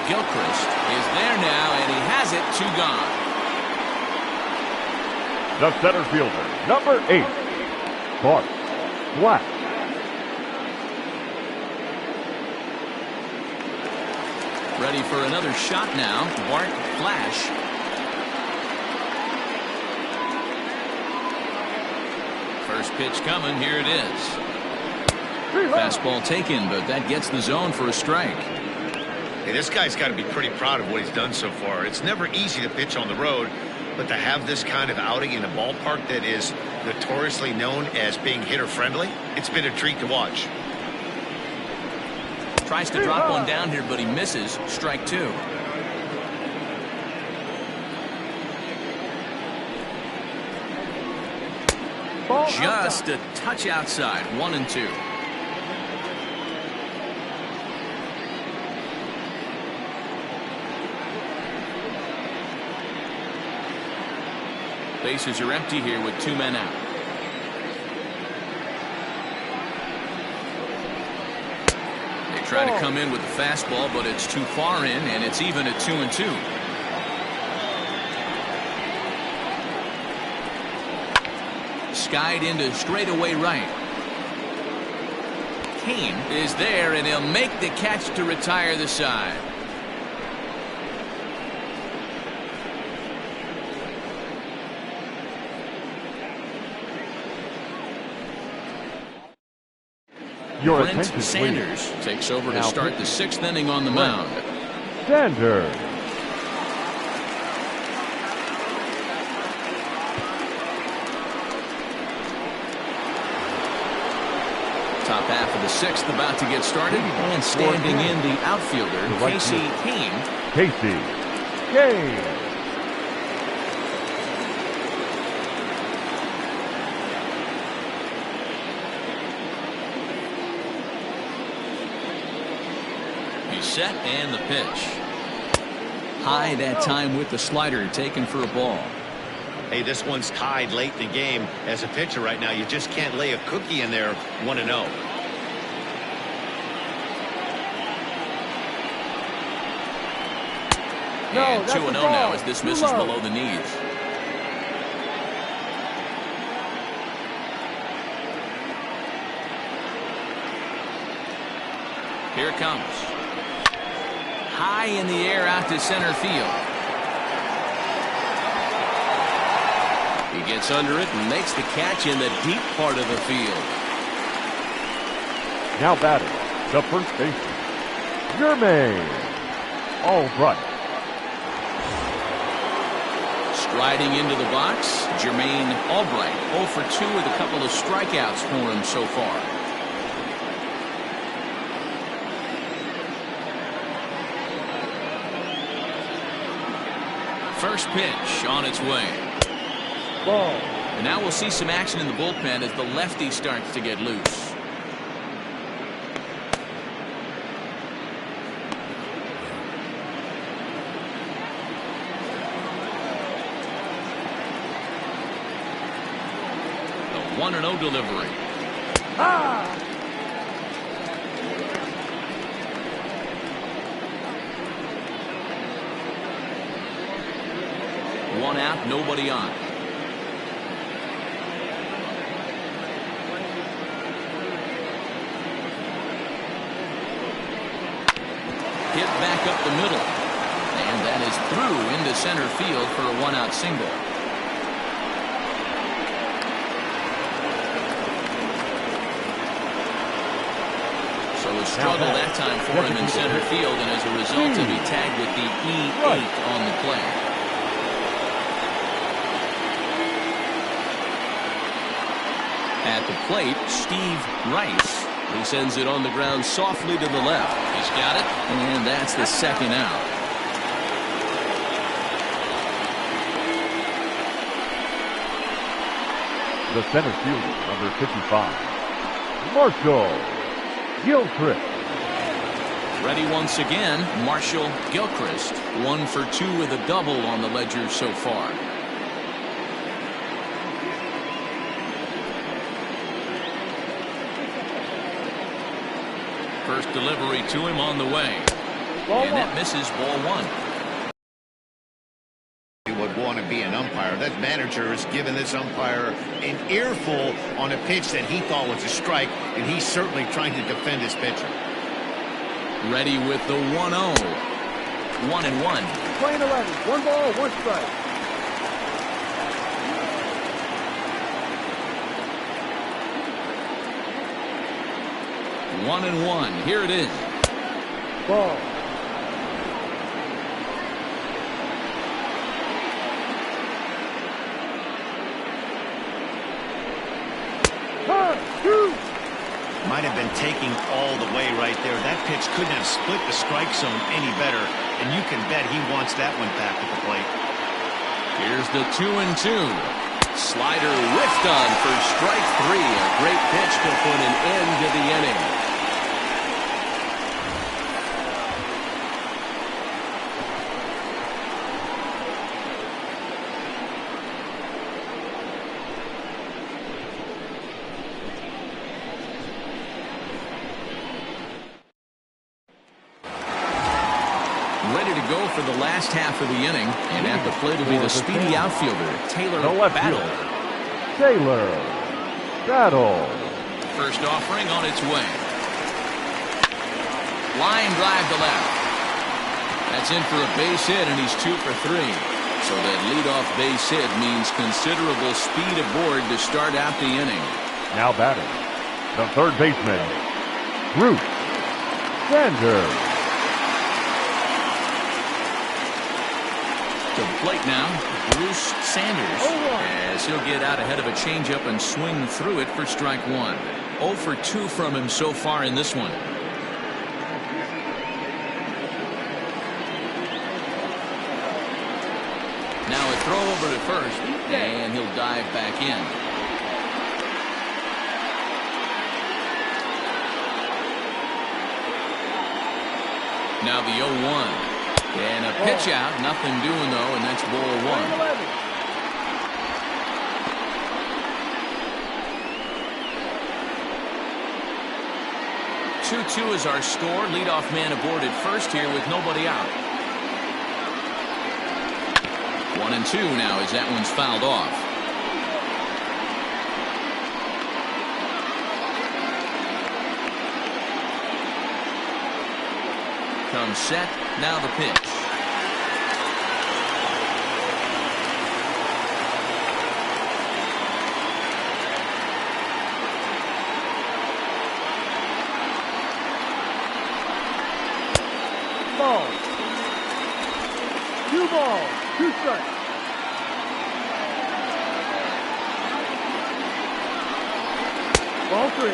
Gilchrist is there now, and he has it, 2 gone. The center fielder, number 8, Bart Black. Ready for another shot now, Bart Flash. First pitch coming, here it is. Fastball taken, but that gets the zone for a strike. Hey, this guy's got to be pretty proud of what he's done so far. It's never easy to pitch on the road, but to have this kind of outing in a ballpark that is notoriously known as being hitter-friendly, it's been a treat to watch. Tries to drop one down here, but he misses. Strike 2. Just a touch outside. 1-2. Bases are empty here with 2 men out. They try to come in with the fastball, but it's too far in, and it's even at 2-2. Skied into straightaway right. Kane is there, and he'll make the catch to retire the side. Your Brent attention, Sanders please. takes over to Now start the 6th inning on the mound. Sanders. Top half of the 6th about to get started, and standing in the outfielder, Casey Kane. Casey Kane. He's set, and the pitch. High that time with the slider, taken for a ball. Hey, this one's tied late in the game. As a pitcher right now, you just can't lay a cookie in there 1-0. And 2-0 now as this misses below the knees. Here it comes. High in the air out to center field. He gets under it and makes the catch in the deep part of the field. Now batting, the first baseman, Jermaine Albright. Striding into the box, Jermaine Albright, 0 for 2 with a couple of strikeouts for him so far. First pitch on its way. Ball. And now we'll see some action in the bullpen as the lefty starts to get loose. The 1-0 delivery. One out, nobody on. Hit back up the middle. And that is through into center field for a 1-out single. So a struggle that time for him in center field, and as a result he'll be tagged with the E8 on the play. At the plate, Steve Rice. He sends it on the ground softly to the left. He's got it, and that's the second out. The center fielder, number 55, Marshall Gilchrist. Ready once again, Marshall Gilchrist. 1 for 2 with a double on the ledger so far. First delivery to him on the way. And that misses, ball 1. He would want to be an umpire. That manager has given this umpire an earful on a pitch that he thought was a strike, and he's certainly trying to defend his pitcher. Ready with the 1-0. 1-1. Playing 11. 1 ball, 1 strike. One and one. Here it is. Ball. Might have been taking all the way right there. That pitch couldn't have split the strike zone any better, and you can bet he wants that one back at the plate. Here's the 2-2. Slider whiffed on for strike 3. A great pitch to put an end to the inning. Ready to go for the last half of the inning, and at the plate will be the speedy outfielder, Taylor Battle. Taylor Battle. First offering on its way. Line drive to left. That's in for a base hit, and he's 2 for 3. So that leadoff base hit means considerable speed aboard to start out the inning. Now batting, the third baseman, Bruce Sanders. To the plate now, Bruce Sanders, as he'll get out ahead of a changeup and swing through it for strike 1. 0 for 2 from him so far in this one. Now a throw over to first, and he'll dive back in. Now the 0-1. And a pitch out, nothing doing though, and that's ball 1. 2-2 is our score. Leadoff man aboard at first here with nobody out. 1-2 now as that one's fouled off. Comes set. Now the pitch. Ball. 2 balls, 2 strikes. Ball 3.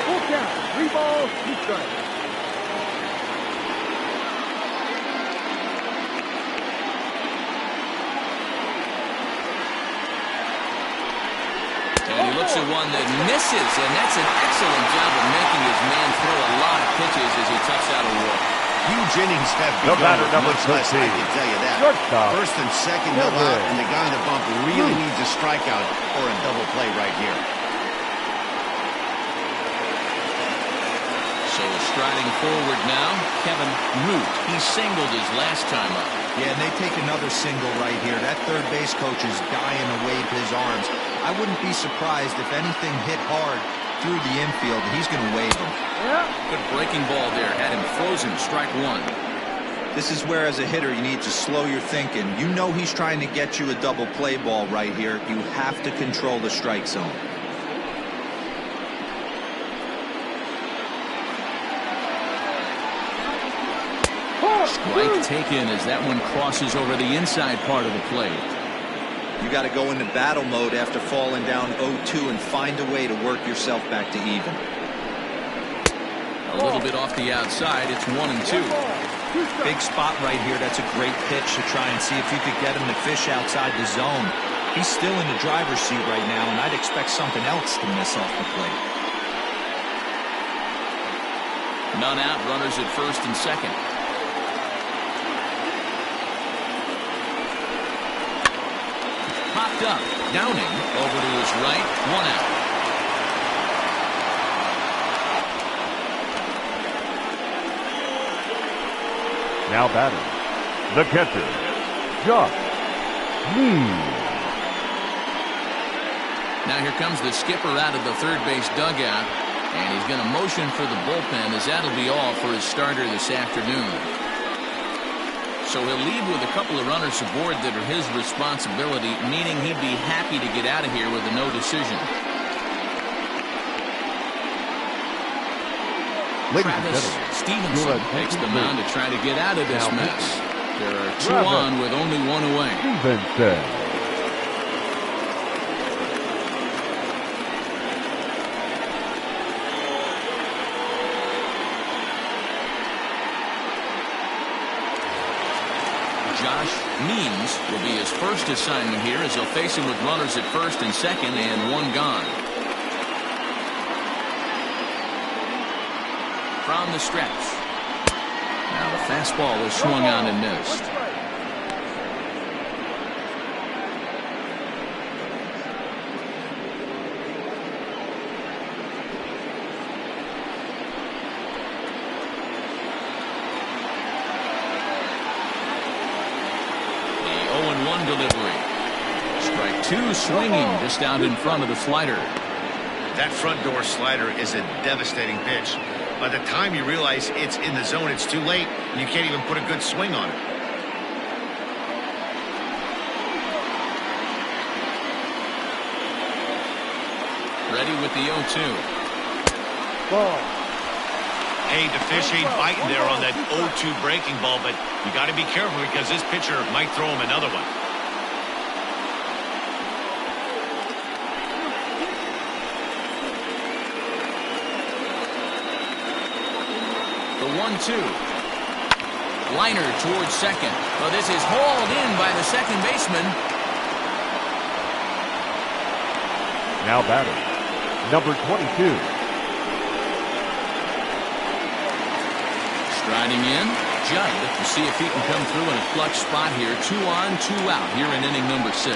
Full count. 3 balls, 2 strikes. And he looks at one that misses, and that's an excellent job of making his man throw a lot of pitches as he toughs out a walk. Huge innings have No begun batter, with number much less, I 15. can tell you that. Shortstop. First and second, no out, and the guy on the bump really needs a strikeout or a double play right here. So striding forward now, Kevin Root. He singled his last time up. Yeah, and they take another single right here. That third base coach is dying to wave his arms. I wouldn't be surprised if anything hit hard through the infield. He's going to wave them. Yeah. Good breaking ball there. Had him frozen. Strike one. This is where, as a hitter, you need to slow your thinking. You know he's trying to get you a double play ball right here. You have to control the strike zone. Strike taken as that one crosses over the inside part of the plate. You got to go into battle mode after falling down 0-2 and find a way to work yourself back to even. A little bit off the outside. It's 1-2. Big spot right here. That's a great pitch to try and see if you could get him to fish outside the zone. He's still in the driver's seat right now, and I'd expect something else to miss off the plate. None out. Runners at first and second. Popped up. Downing over to his right. 1 out. Now batting, the catcher, Josh Means. Now here comes the skipper out of the third base dugout, and he's going to motion for the bullpen as that'll be all for his starter this afternoon. So he'll leave with a couple of runners aboard that are his responsibility, meaning he'd be happy to get out of here with a no decision. Travis Stevenson takes the mound to try to get out of this mess. There are 2 on with only 1 away. Stevenson. Josh Means will be his first assignment here as he'll face him with runners at first and second and 1 gone. From the stretch. Now the fastball was swung on and missed. The 0-1 delivery. Strike 2 swinging just out in front of the slider. That front door slider is a devastating pitch. By the time you realize it's in the zone, it's too late, and you can't even put a good swing on it. Ready with the 0-2. Ball. Hey, the fish ain't biting there on that 0-2 breaking ball, but you got to be careful because this pitcher might throw him another one. The 1-2. Liner towards second. Well, this is hauled in by the second baseman. Now batting, number 22. Striding in, Judd to see if he can come through in a clutch spot here. 2 on, 2 out here in inning number 6.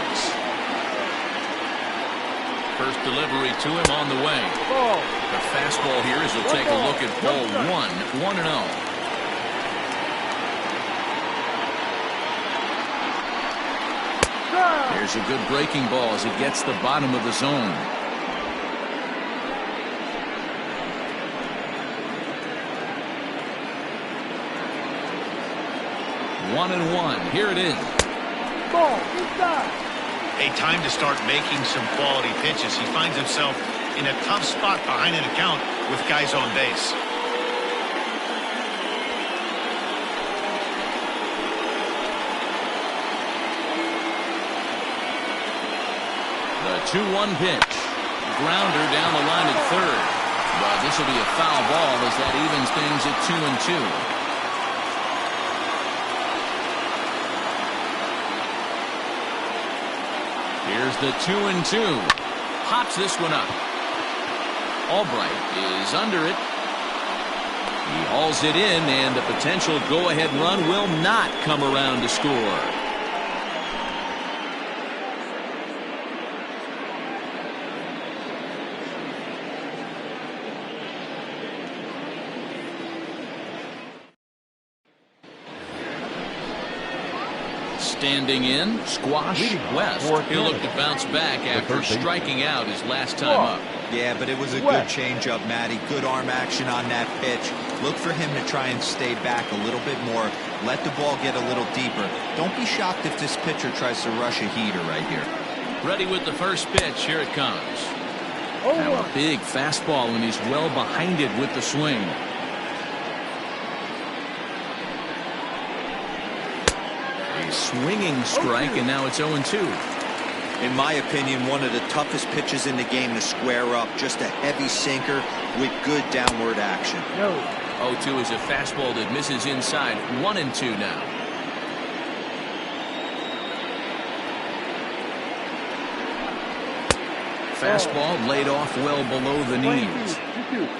First delivery to him on the way. Ball. The fastball here as he'll take a look at ball 1, 1-0. There's a good breaking ball as it gets the bottom of the zone. 1-1. Here it is. Ball inside. A time to start making some quality pitches. He finds himself in a tough spot behind an account with guys on base. The 2-1 pitch. Grounder down the line at third. But this will be a foul ball as that evens things at 2-2. Here's the 2-2. Pops this one up. Albright is under it. He hauls it in, and the potential go-ahead run will not come around to score. Standing in, Squash West. He'll look to bounce back after striking out his last time up. Yeah, but it was a good changeup, Matty. Good arm action on that pitch. Look for him to try and stay back a little bit more. Let the ball get a little deeper. Don't be shocked if this pitcher tries to rush a heater right here. Ready with the first pitch. Here it comes. Now a big fastball, and he's well behind it with the swing. A swinging strike, and now it's 0-2. In my opinion, one of the toughest pitches in the game to square up. Just a heavy sinker with good downward action. 0-2 is a fastball that misses inside. 1-2 now. Fastball laid off well below the knees.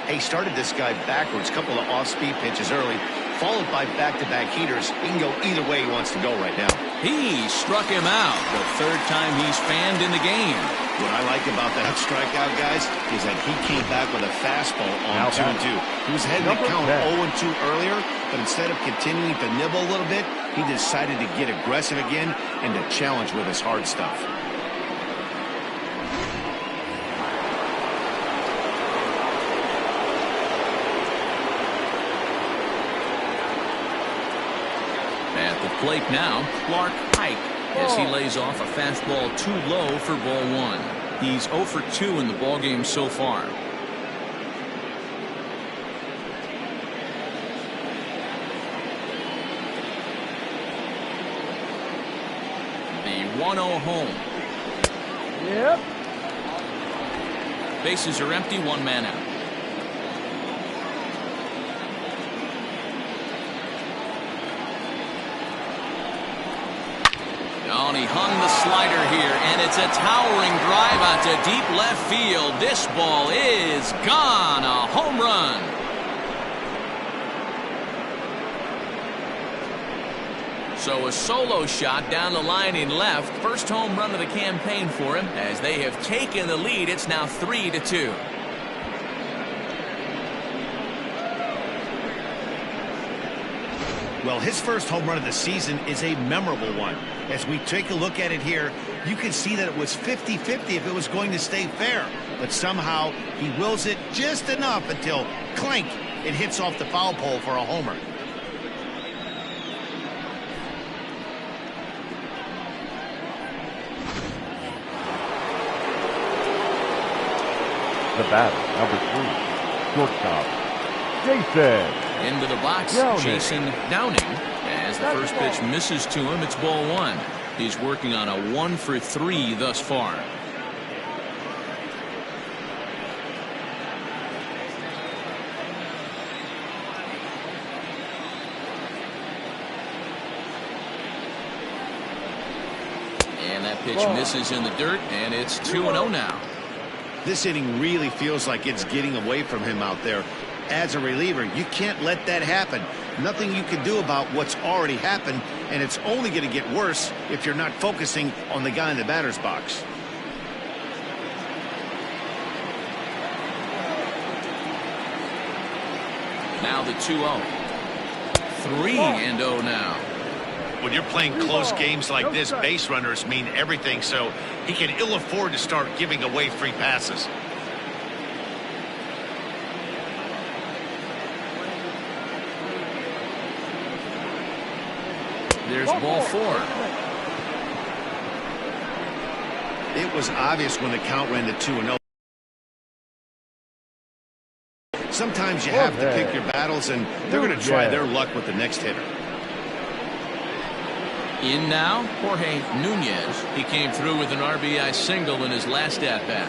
He started this guy backwards. Couple of off-speed pitches early, followed by back-to-back heaters. He can go either way he wants to go right now. He struck him out the third time he's fanned in the game. What I like about that strikeout, guys, is that he came back with a fastball on 2-2. He was ahead in the count 0-2 earlier, but instead of continuing to nibble a little bit, he decided to get aggressive again and to challenge with his hard stuff. At the plate now, Clark Pike, as he lays off a fastball too low for ball one. He's 0 for 2 in the ballgame so far. The 1-0 home. Yep. Bases are empty, one man out. Oh, and he hung the slider here, and it's a towering drive out to deep left field. This ball is gone. A home run. So a solo shot down the line in left. First home run of the campaign for him. As they have taken the lead, it's now 3-2. Well, his first home run of the season is a memorable one. As we take a look at it here, you can see that it was 50-50 if it was going to stay fair. But somehow he wills it just enough until, clank, it hits off the foul pole for a homer. The batter, number 3, shortstop, Jason. Into the box, Jason Downing. As the first pitch misses to him, it's ball one. He's working on a 1 for 3 thus far. And that pitch misses in the dirt, and it's 2-0 now. This inning really feels like it's getting away from him out there. As a reliever, you can't let that happen. Nothing you can do about what's already happened, and it's only going to get worse if you're not focusing on the guy in the batter's box. Now the 2-0. 3-0 now. When you're playing close games like this, base runners mean everything, so he can ill afford to start giving away free passes. There's ball 4. It was obvious when the count ran to 2-0. Sometimes you have to pick your battles, and they're going to try their luck with the next hitter. In now, Jorge Nunez. He came through with an RBI single in his last at-bat.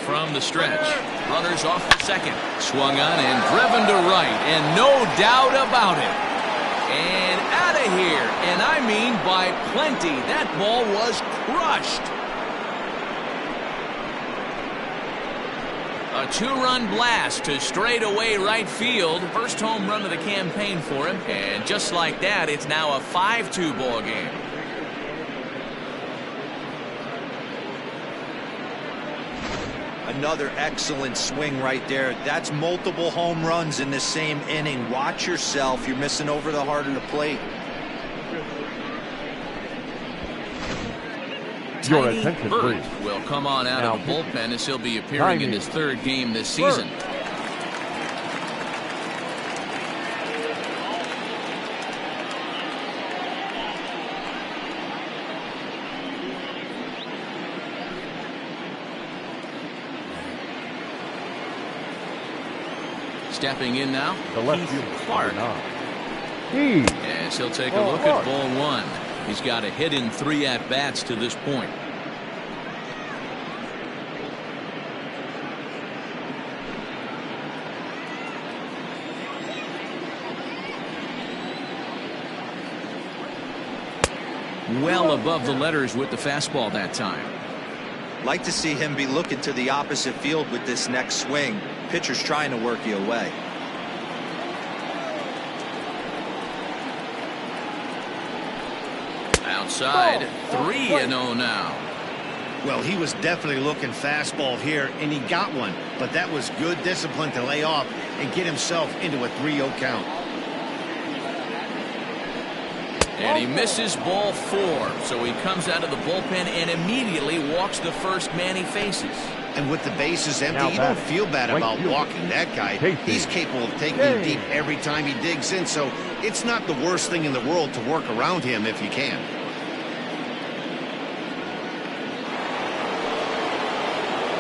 From the stretch, runners off the second. Swung on and driven to right, and no doubt about it. And out of here, and I mean by plenty. That ball was crushed. A 2-run blast to straightaway right field. First home run of the campaign for him. And just like that, it's now a 5-2 ball game. Another excellent swing right there. That's multiple home runs in the same inning. Watch yourself. You're missing over the heart of the plate. Your Tiny attention, Bird please. will come on out Now, of the bullpen as he'll be appearing in his 3rd game this season. Stepping in now, The left Keith fielder, Clark. Heath. As he'll take a look at ball 1. He's got a hit in 3 at-bats to this point. Well above the letters with the fastball that time. Like to see him be looking to the opposite field with this next swing. Pitcher's trying to work you away. Outside, 3-0 now. Well, he was definitely looking fastball here, and he got one. But that was good discipline to lay off and get himself into a 3-0 count. And he misses ball 4. So he comes out of the bullpen and immediately walks the first man he faces. And with the bases empty, Now you don't feel bad right about fielder. walking that guy. Casey. He's capable of taking you deep every time he digs in, so it's not the worst thing in the world to work around him if you can.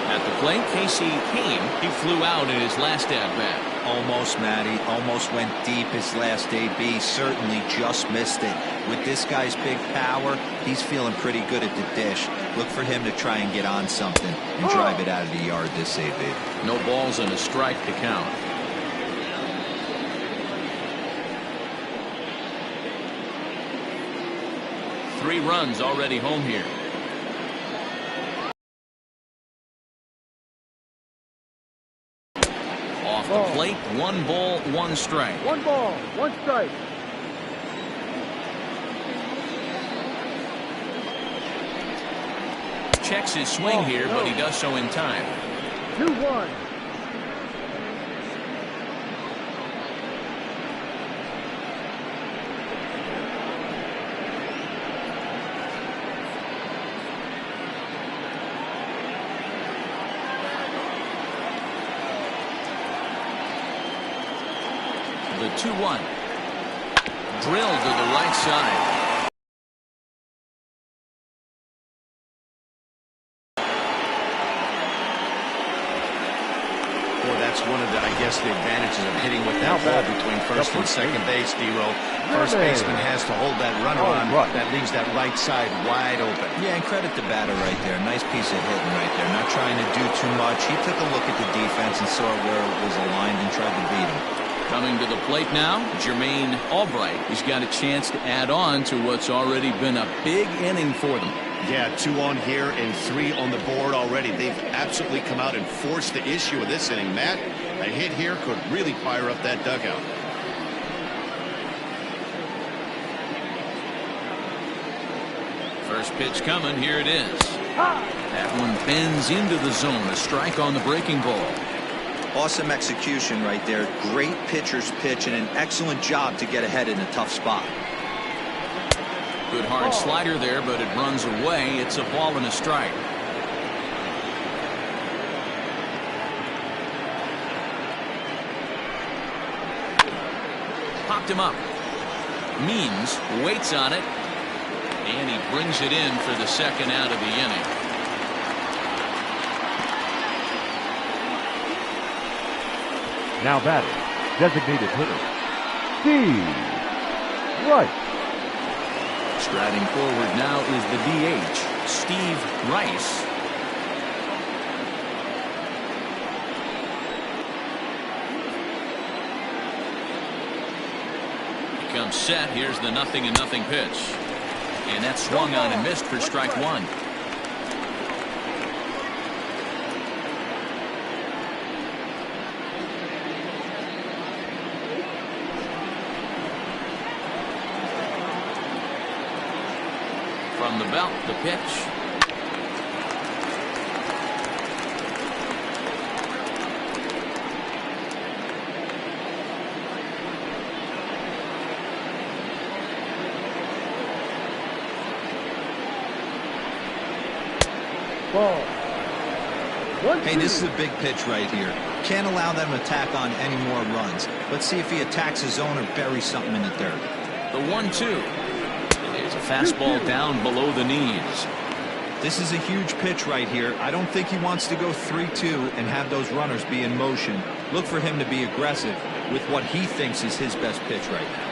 At the plate, Casey came. He flew out in his last at-bat. Almost, Matty. Almost went deep his last AB. Certainly just missed it. With this guy's big power, he's feeling pretty good at the dish. Look for him to try and get on something and drive it out of the yard this AB. No balls and a strike to count. Three runs already home here. Off the plate, 1 ball, 1 strike. 1 ball, 1 strike. Checks his swing here, but he does so in time. 2-1. The 2-1. Drilled to the right side. That's one of the, I guess, the advantages of hitting with that ball between first and second base, D-Roll. First baseman has to hold that runner on. That leaves that right side wide open. Yeah, and credit the batter right there. Nice piece of hitting right there. Not trying to do too much. He took a look at the defense and saw where it was aligned and tried to beat him. Coming to the plate now, Jermaine Albright. He's got a chance to add on to what's already been a big inning for them. Yeah, 2 on here and 3 on the board already. They've absolutely come out and forced the issue of this inning. Matt, a hit here could really fire up that dugout. First pitch coming. Here it is. That one bends into the zone. A strike on the breaking ball. Awesome execution right there. Great pitcher's pitch and an excellent job to get ahead in a tough spot. Good hard slider there, but it runs away. It's a ball and a strike. Popped him up. Means waits on it, and he brings it in for the second out of the inning. Now batting, designated hitter, Steve Rice. Striding forward now is the DH, Steve Rice. He comes set. Here's the 0-0 pitch. And that's swung on and missed for strike one. From the belt, the pitch. Ball. Hey, this is a big pitch right here. Can't allow them to tack on any more runs. Let's see if he attacks his zone or buries something in the dirt. The 1-2. There's a fastball down below the knees. This is a huge pitch right here. I don't think he wants to go 3-2 and have those runners be in motion. Look for him to be aggressive with what he thinks is his best pitch right now.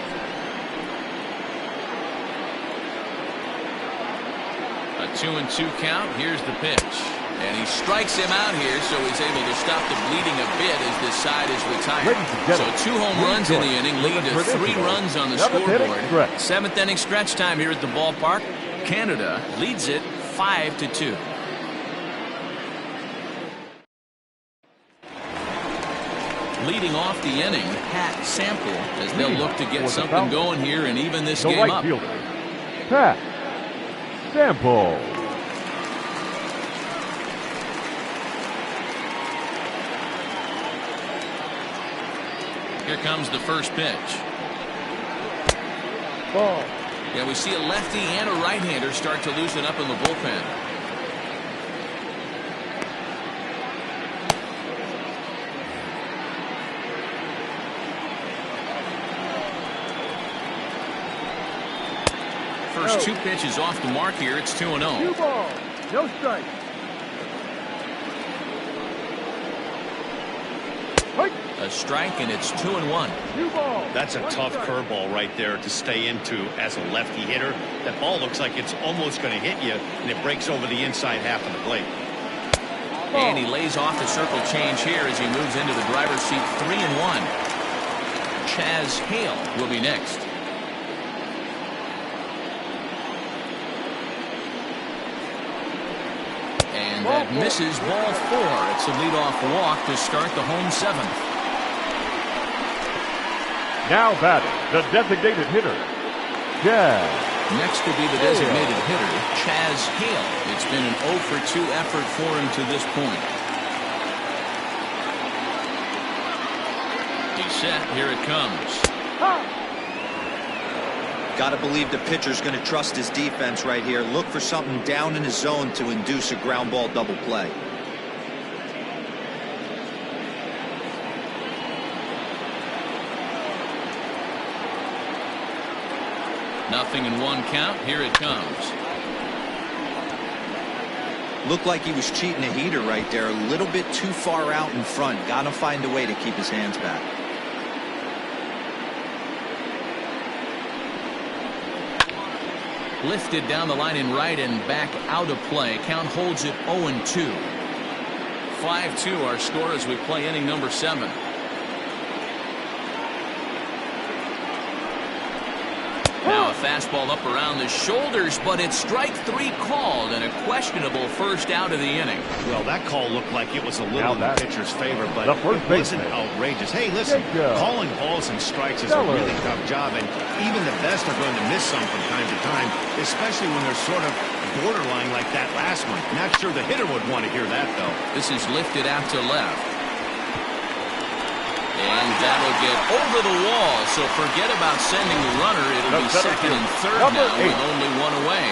A 2-2 count. Here's the pitch. And he strikes him out here, so he's able to stop the bleeding a bit as this side is retired. So 2 home runs in the inning lead to 3 runs on the scoreboard. 7th inning stretch time here at the ballpark. Canada leads it 5-2. Leading off the inning, Pat Sample, as they'll look to get something going here and even this game up. Pat Sample. Here comes the first pitch. Ball. Yeah, we see a lefty and a right-hander start to loosen up in the bullpen. First 2 pitches off the mark here. It's 2-0. 2 balls. No strike. A strike, and it's 2-1. 2 balls. That's a tough curveball right there to stay into as a lefty hitter. That ball looks like it's almost going to hit you, and it breaks over the inside half of the plate. And he lays off the circle change here as he moves into the driver's seat. 3-1. Chaz Hale will be next. And that misses, ball 4. It's a leadoff walk to start the home 7th. Now batting, the designated hitter, Chaz. Next to be the designated hitter, Chaz Hale. It's been an 0-for-2 effort for him to this point. He's set. Here it comes. Got to believe the pitcher's going to trust his defense right here. Look for something down in his zone to induce a ground ball double play. Nothing in 1 count. Here it comes. Looked like he was cheating a heater right there. A little bit too far out in front. Got to find a way to keep his hands back. Lifted down the line in right and back out of play. Count holds it 0-2. 5-2 our score as we play inning number 7. Now a fastball up around the shoulders, but it's strike 3 called and a questionable first out of the inning. Well, that call looked like it was a little in the pitcher's favor, but it wasn't outrageous. Hey, listen, calling balls and strikes is a really tough job, and even the best are going to miss some from time to time, especially when they're sort of borderline like that last one. Not sure the hitter would want to hear that, though. This is lifted out to left. And that'll get over the wall, so forget about sending the runner. It'll be second and third now with only one away.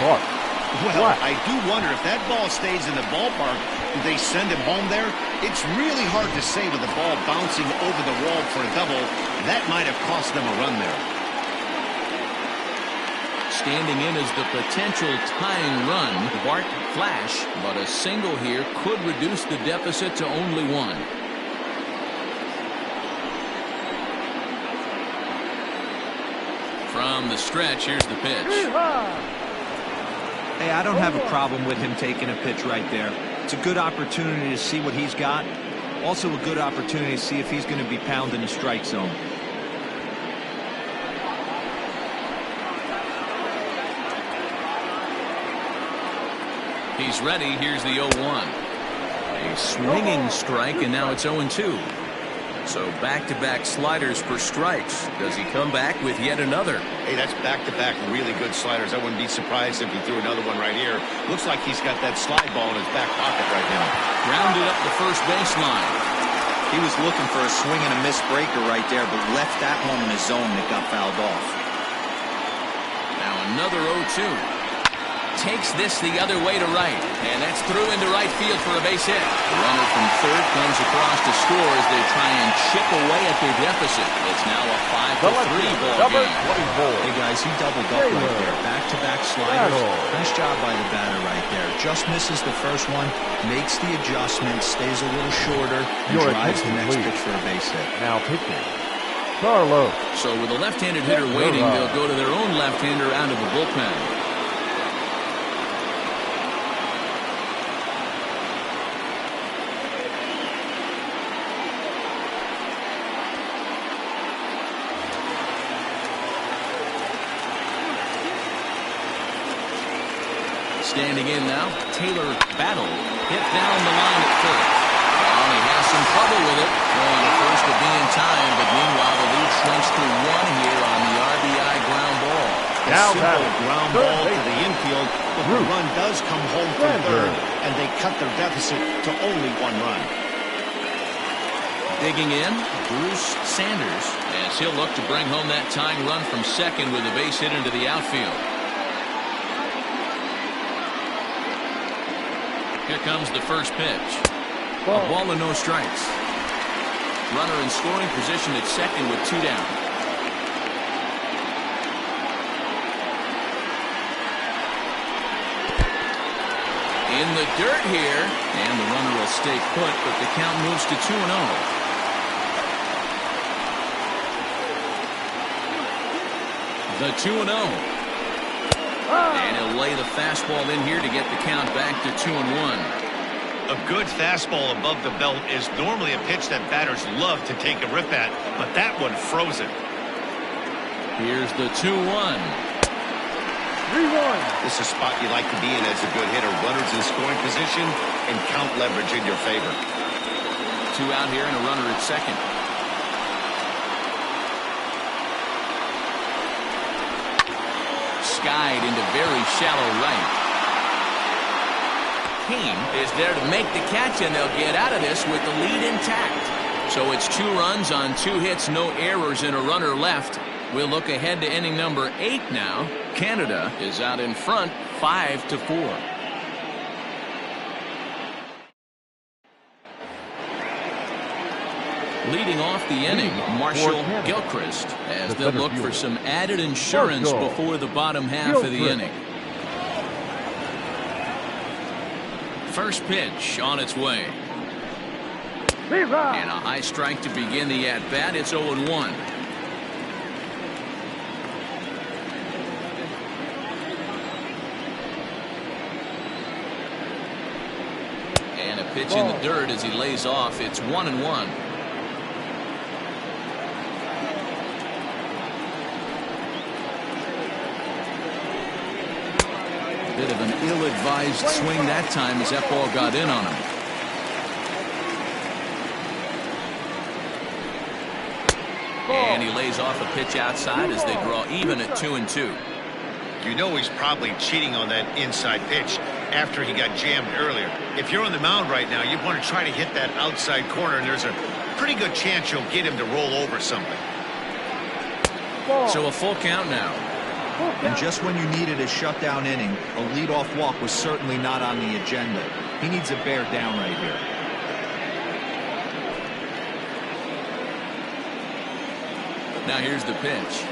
Well, I do wonder if that ball stays in the ballpark, do they send him home there? It's really hard to say with the ball bouncing over the wall for a double. That might have cost them a run there. Standing in as the potential tying run, Bart Flash, but a single here could reduce the deficit to only one. From the stretch, here's the pitch. Hey, I don't have a problem with him taking a pitch right there. It's a good opportunity to see what he's got. Also a good opportunity to see if he's going to be pounding the strike zone. He's ready. Here's the 0-1. A swinging strike, and now it's 0-2. So back-to-back sliders for strikes. Does he come back with yet another? Hey, that's back-to-back really good sliders. I wouldn't be surprised if he threw another one right here. Looks like he's got that slide ball in his back pocket right now. Rounded up the first baseline. He was looking for a swing and a miss breaker right there, but left that one in his zone that got fouled off. Now another 0-2. Takes this the other way to right, and that's through into right field for a base hit. The runner from third comes across to score as they try and chip away at their deficit. It's now a 5-3 ball game. Hey guys, he doubled up right there. Back-to-back sliders. Nice job by the batter right there. Just misses the first one, makes the adjustment, stays a little shorter, and drives the next pitch for a base hit. Now pitching, Carlo. So with a left-handed hitter waiting, they'll go to their own left-hander out of the bullpen. Standing in now, Taylor Battle hit down the line at first. Well, he has some trouble with it. Going to first to be in time, but meanwhile the lead shrinks to one here on the RBI ground ball. A simple ground ball to the infield, but the run does come home from third, and they cut their deficit to only one run. Digging in, Bruce Sanders, as he'll look to bring home that tying run from second with a base hit into the outfield. Here comes the first pitch. A ball and no strikes. Runner in scoring position at second with two down. In the dirt here, and the runner will stay put, but the count moves to 2-0. The 2-0. And he'll lay the fastball in here to get the count back to 2-1. A good fastball above the belt is normally a pitch that batters love to take a rip at, but that one froze it. Here's the 2-1. 3-1. This is a spot you like to be in as a good hitter. Runners in scoring position and count leverage in your favor. Two out here and a runner at second. Skied into very shallow right. Kane is there to make the catch, and they'll get out of this with the lead intact. So it's 2 runs on 2 hits, no errors, and a runner left. We'll look ahead to inning number 8 now. Canada is out in front 5-4. Leading off the inning, Marshall Gilchrist, as they'll look for some added insurance before the bottom half of the inning. First pitch on its way. And a high strike to begin the at-bat. It's 0-1. And a pitch in the dirt as he lays off. It's 1-1. Bit of an ill-advised swing that time as that ball got in on him. And he lays off a pitch outside as they draw even at 2-2. You know he's probably cheating on that inside pitch after he got jammed earlier. If you're on the mound right now, you want to try to hit that outside corner, and there's a pretty good chance you'll get him to roll over something. Ball. So a full count now. And just when you needed a shutdown inning, a leadoff walk was certainly not on the agenda. He needs a bear down right here. Now here's the pitch.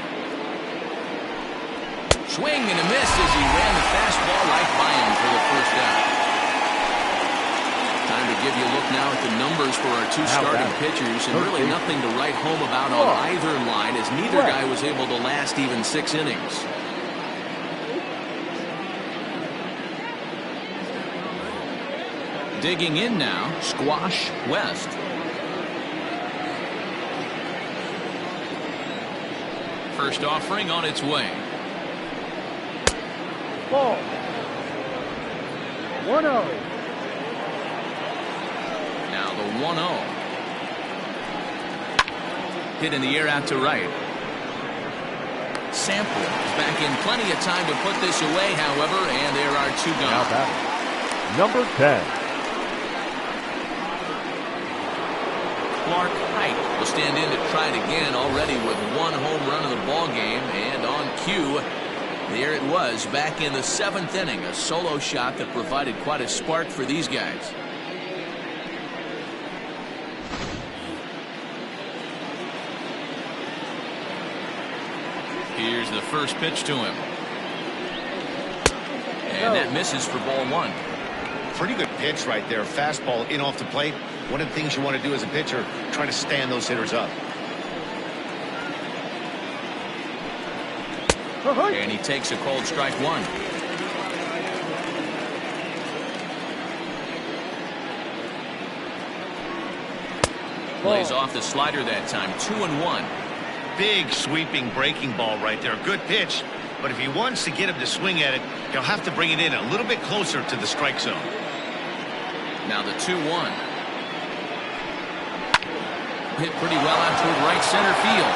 Swing and a miss as he ran the fastball right by him for the first out. Time to give you a look now at the numbers for our two starting pitchers, and really nothing to write home about on either line, as neither guy was able to last even 6 innings. Digging in now, Squash West. First offering on its way. Ball. 1-0. Now the 1-0. Hit in the air out to right. Sample is back in plenty of time to put this away, however, and there are 2 gone. Now batting, number 10. Clark Height will stand in to try it again, already with 1 home run of the ball game, and on cue, there it was back in the 7th inning, a solo shot that provided quite a spark for these guys. Here's the first pitch to him, and that misses for ball 1. Pretty good pitch right there. Fastball in off the plate. One of the things you want to do as a pitcher, try to stand those hitters up. And he takes a cold strike 1. Plays off the slider that time. 2-1. Big sweeping breaking ball right there. Good pitch. But if he wants to get him to swing at it, he'll have to bring it in a little bit closer to the strike zone. Now the 2-1. Hit pretty well out toward right center field.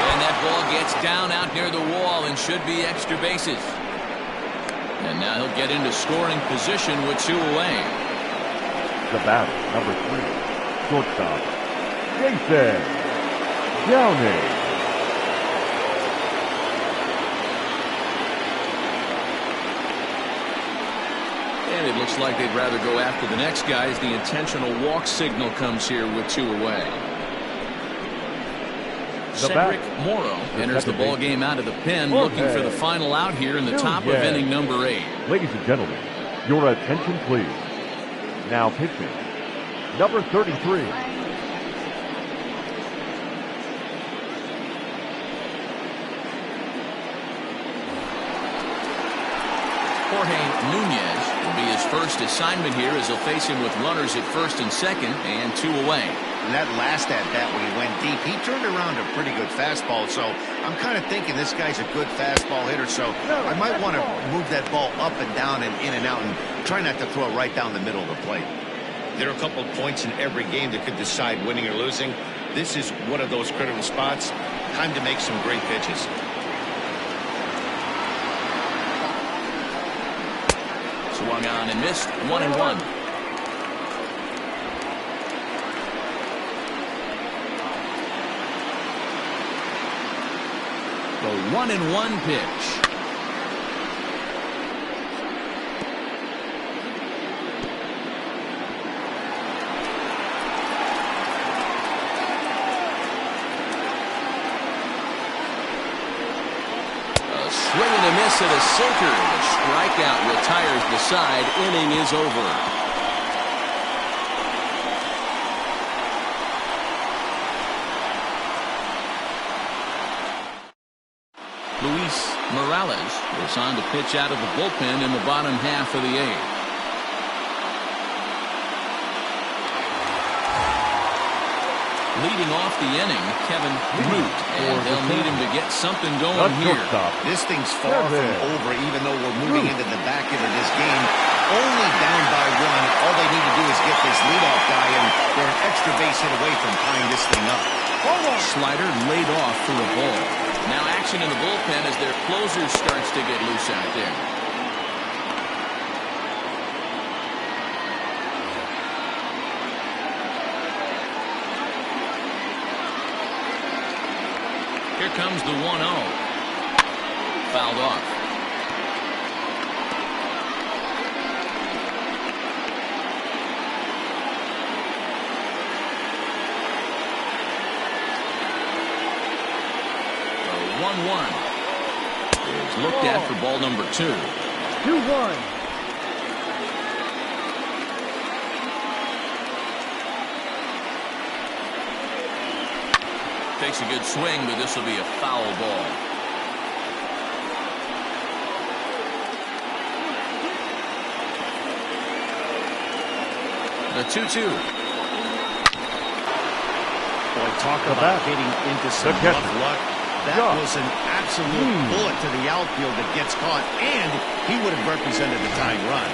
And that ball gets down out near the wall and should be extra bases. And now he'll get into scoring position with 2 away. The batter, number 3, shortstop, Jason Downing. And it looks like they'd rather go after the next guy as the intentional walk signal comes here with 2 away. Cedric Morrow enters the ball game out of the pen, looking for the final out here in the top of inning number 8. Ladies and gentlemen, your attention please. Now pitching, number 33. Jorge Nunez will be his first assignment here as he'll face him with runners at first and second and 2 away. And that last at-bat when he went deep, he turned around a pretty good fastball. So I'm kind of thinking this guy's a good fastball hitter. So I might want to move that ball up and down and in and out and try not to throw it right down the middle of the plate. There are a couple of points in every game that could decide winning or losing. This is one of those critical spots. Time to make some great pitches. Swung on and missed. 1-1. The 1-1 pitch. Swing and a miss at a sinker. The strikeout retires the side. Inning is over. Luis Morales was on to pitch out of the bullpen in the bottom half of the 8th. Leading off the inning, Kevin Root, and they'll need him to get something going here. This thing's far from over, even though we're moving into the back end of this game. Only down by 1. All they need to do is get this leadoff guy, and they're an extra base hit away from tying this thing up. Slider laid off for a ball. Now action in the bullpen as their closer starts to get loose out there. Here comes the 1-0. Fouled off. The 1-1 is looked at for ball number 2. 2-1. Takes a good swing, but this will be a foul ball. The 2-2. Boy, talk about getting into some rough luck. That was an absolute bullet to the outfield that gets caught, and he would have represented the tying run.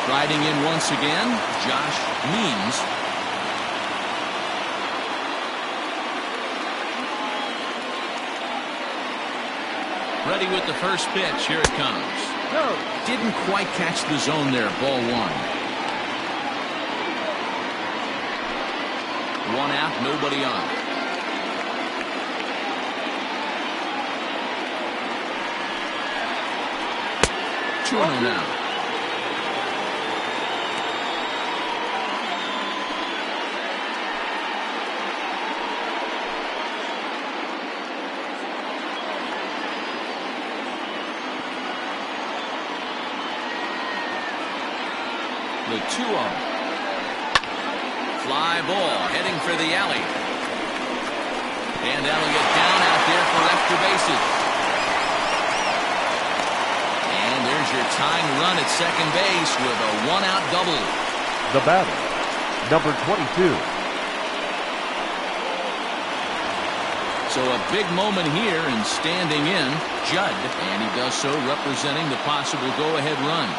Striding in once again, Josh Means. Ready with the first pitch. Here it comes. No. Didn't quite catch the zone there. Ball 1. 1 out, nobody on. Two now. The 2-0. Fly ball heading for the alley. And Elliott down out there for extra bases. And there's your tying run at second base with a 1-out double. The batter, number 22. So a big moment here, and standing in, Judd. And he does so representing the possible go-ahead run.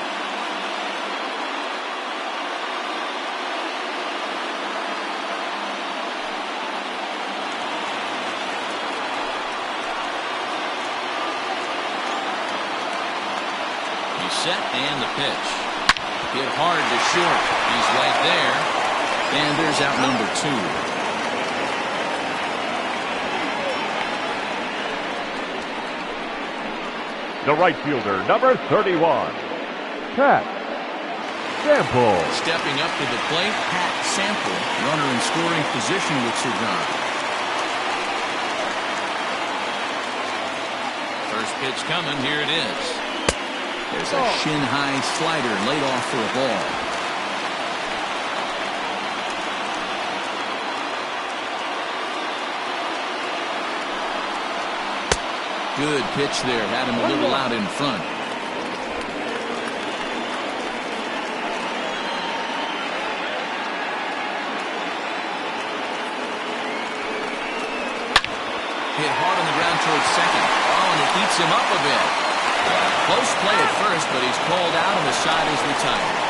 Set and the pitch. Hit hard to short. He's right there. And there's out number 2. The right fielder, number 31. Pat Sample. Stepping up to the plate, Pat Sample. Runner in scoring position with Sir John. First pitch coming. Here it is. There's a shin-high slider laid off for a ball. Good pitch there. Had him a little out in front. Hit hard on the ground towards second. Oh, and it eats him up a bit. Close play at first, but he's called out and the side is retired.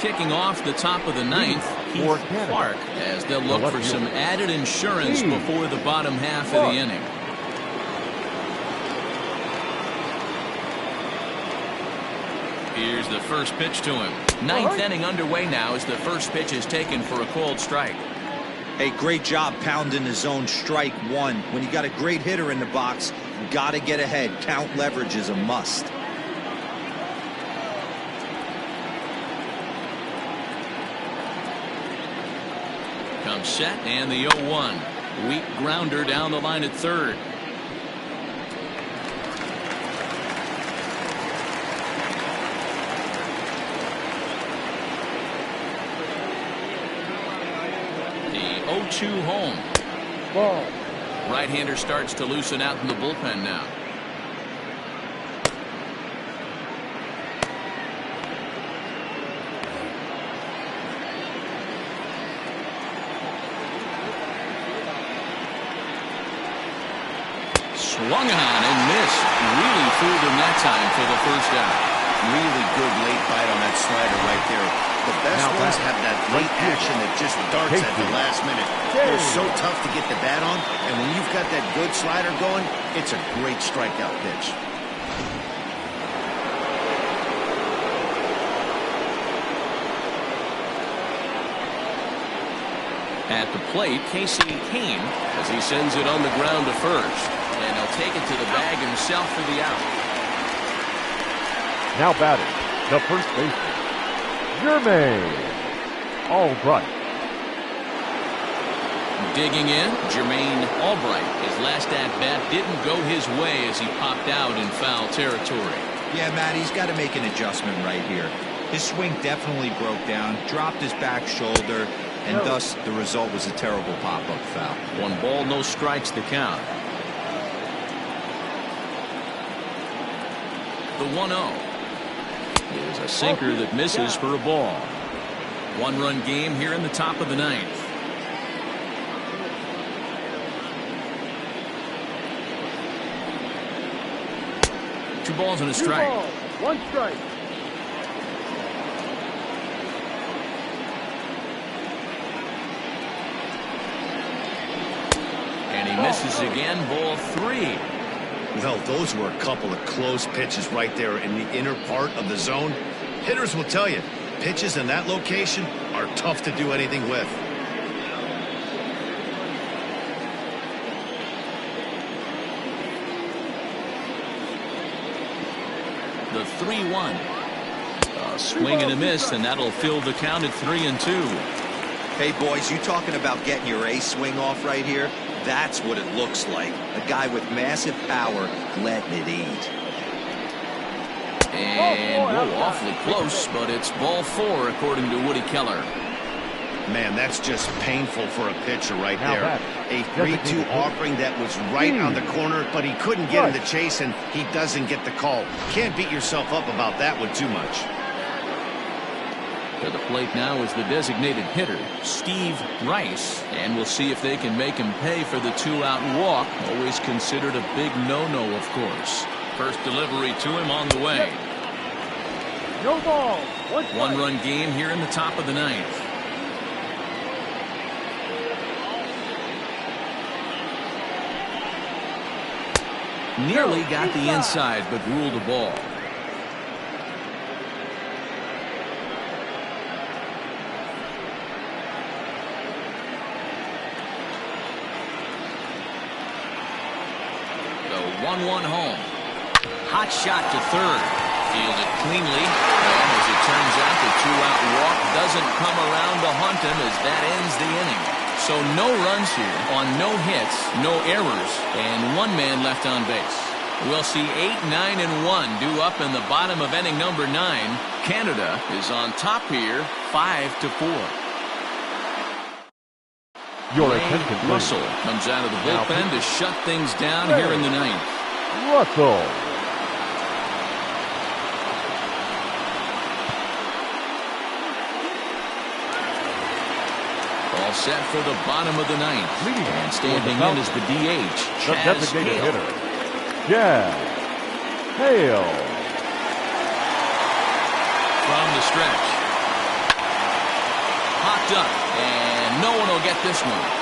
Kicking off the top of the 9th, Keith Clark, as they'll look for some added insurance before the bottom half of the inning. Here's the first pitch to him. 9th inning underway now as the first pitch is taken for a called strike. Hey, great job pounding the zone. Strike 1. When you got a great hitter in the box, got to get ahead. Count leverage is a must. Comes set and the 0-1. Weak grounder down the line at third. The 0-2 home. Ball. Right-hander starts to loosen out in the bullpen now. Swung on and missed. Really fooled him that time for the first out. Really good late bite on that slider right there. The best ones have that late action that just darts at the last minute. They're so tough to get the bat on, and when you've got that good slider going, it's a great strikeout pitch. At the plate, Casey Kane, as he sends it on the ground to first. And he'll take it to the bag himself for the out. Now batting, the first baseman, Jermaine Albright. Digging in, Jermaine Albright. His last at-bat didn't go his way as he popped out in foul territory. Yeah, Matt, he's got to make an adjustment right here. His swing definitely broke down, dropped his back shoulder, and thus the result was a terrible pop-up foul. 1 ball, no strikes to count. The 1-0 is a sinker that misses for a ball. 1-run game here in the top of the 9th. Two balls and a strike. 2 balls, 1 strike. And he misses again, ball 3. Well, those were a couple of close pitches right there in the inner part of the zone. Hitters will tell you, pitches in that location are tough to do anything with. The 3-1. A swing and a miss, and that'll fill the count at 3-2. Hey, boys, you talking about getting your ace swing off right here? That's what it looks like. A guy with massive power letting it eat. And whoa, awfully close, but it's ball 4 according to Woody Keller. Man, that's just painful for a pitcher right there. A 3-2 designated offering that was right on the corner, but he couldn't get in the chase, and he doesn't get the call. Can't beat yourself up about that one too much. To the plate now is the designated hitter, Steve Rice. And we'll see if they can make him pay for the 2-out walk. Always considered a big no-no, of course. First delivery to him on the way. No ball, 1 strike. 1-run game here in the top of the 9th. Nearly got the inside, but ruled a ball. The 1-1 home. Hot shot to third. Fielded cleanly. And as it turns out, the 2-out walk doesn't come around to haunt him as that ends the inning. So no runs here on no hits, no errors, and 1 man left on base. We'll see 8, 9, and 1 due up in the bottom of inning number 9. Canada is on top here, 5-4. Your attention, please. Russell comes out of the bullpen to shut things down here in the 9th. Russell. All set for the bottom of the 9th. And standing in is the DH, The Chaz designated Hale. hitter, Chaz Hale. From the stretch. Popped up, and no one will get this one.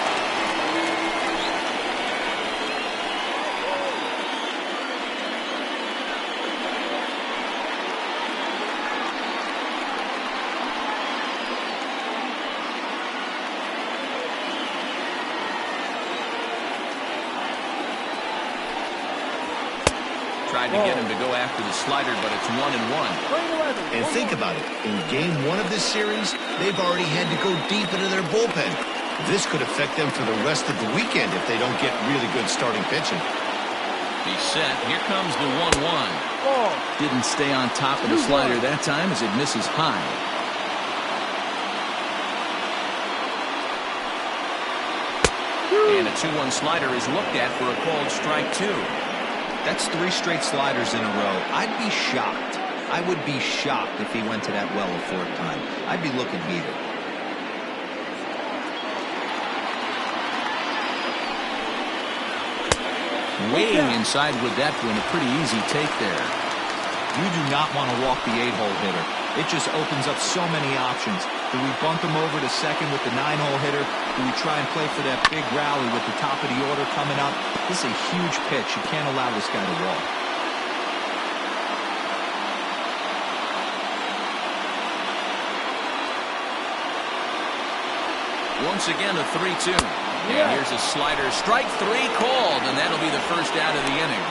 Tried to get him to go after the slider, but it's 1-1. And think about it. In game 1 of this series, they've already had to go deep into their bullpen. This could affect them for the rest of the weekend if they don't get really good starting pitching. He's set. Here comes the 1-1. Didn't stay on top of the slider that time as it misses high. And a 2-1 slider is looked at for a called strike 2. That's 3 straight sliders in a row. I'd be shocked. I would be shocked if he went to that well a 4th time. I'd be looking heated. Way inside with that one. A pretty easy take there. You do not want to walk the 8-hole hitter. It just opens up so many options. Do we bunt him over to second with the 9-hole hitter? Do we try and play for that big rally with the top of the order coming up? This is a huge pitch. You can't allow this guy to walk. Once again, a 3-2. And here's a slider. Strike 3 called, and that'll be the first out of the inning.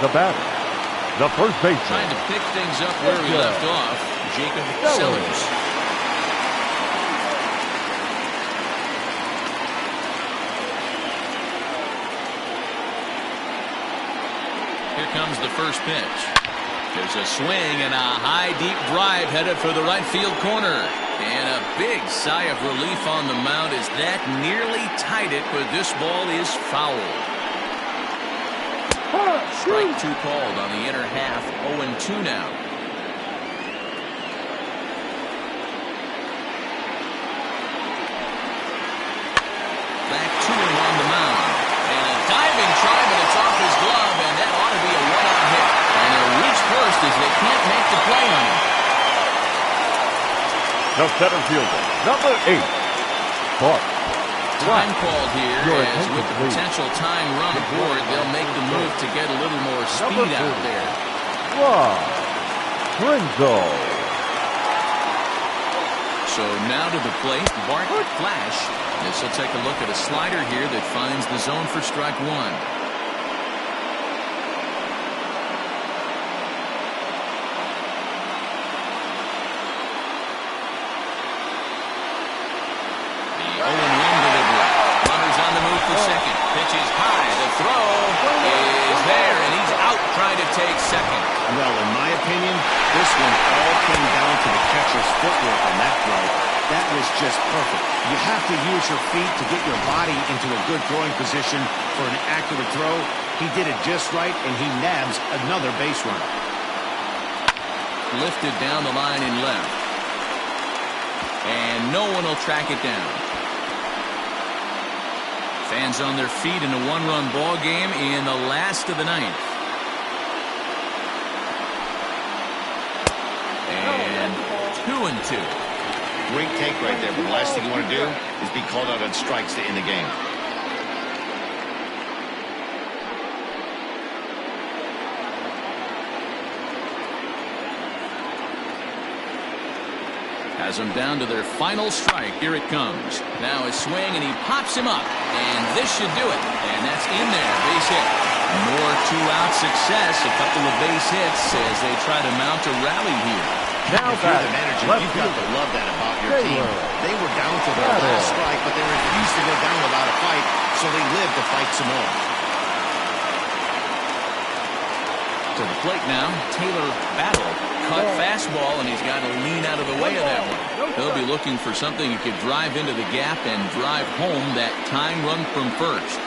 The batter, the first baseman. Trying to pick things up where we left off, Jacob Sellers. Here comes the first pitch. There's a swing and a high, deep drive headed for the right field corner. And a big sigh of relief on the mound as that nearly tied it, but this ball is foul. Strike 2 called on the inner half, 0-2 now. Back to him on the mound. And a diving try, but it's off his glove, and that ought to be a one-out hit. And they'll reach first as they can't make the play on him. The center fielder, number 8, Clark. Time called here, as with the potential tying run aboard, they'll make the move to get a little more speed out there. Rinzo. So now to the plate, Bart Flash. This will take a look at a slider here that finds the zone for strike 1. Second. Pitch is high. The throw is there, and he's out trying to take second. Well, in my opinion, this one all came down to the catcher's footwork on that throw. That was just perfect. You have to use your feet to get your body into a good throwing position for an accurate throw. He did it just right, and he nabs another base runner. Lifted down the line in left. And no one will track it down. Fans on their feet in a one-run ball game in the last of the ninth. And 2-2. Great take right there, but the last thing you want to do is be called out on strikes to end the game. Has them down to their final strike. Here it comes. Now a swing, and he pops him up. And this should do it. And that's in there. Base hit. More two-out success. A couple of base hits as they try to mount a rally here. Now if you're the manager, you've got to love that about your team. They were down to their last strike, but they refused to go down without a fight, so they lived to fight some more. To the plate now, Taylor Battle. Cut fastball, and he's got to lean out of the way of that one. He'll be looking for something he could drive into the gap and drive home that tying run from first.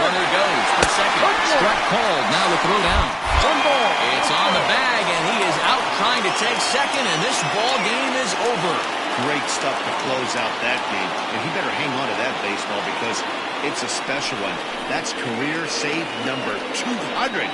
Runner goes for second. Struck called. Now the throw down. It's on the bag, and he is out trying to take second, and this ball game is over. Great stuff to close out that game. And he better hang on to that baseball because it's a special one. That's career save number 200.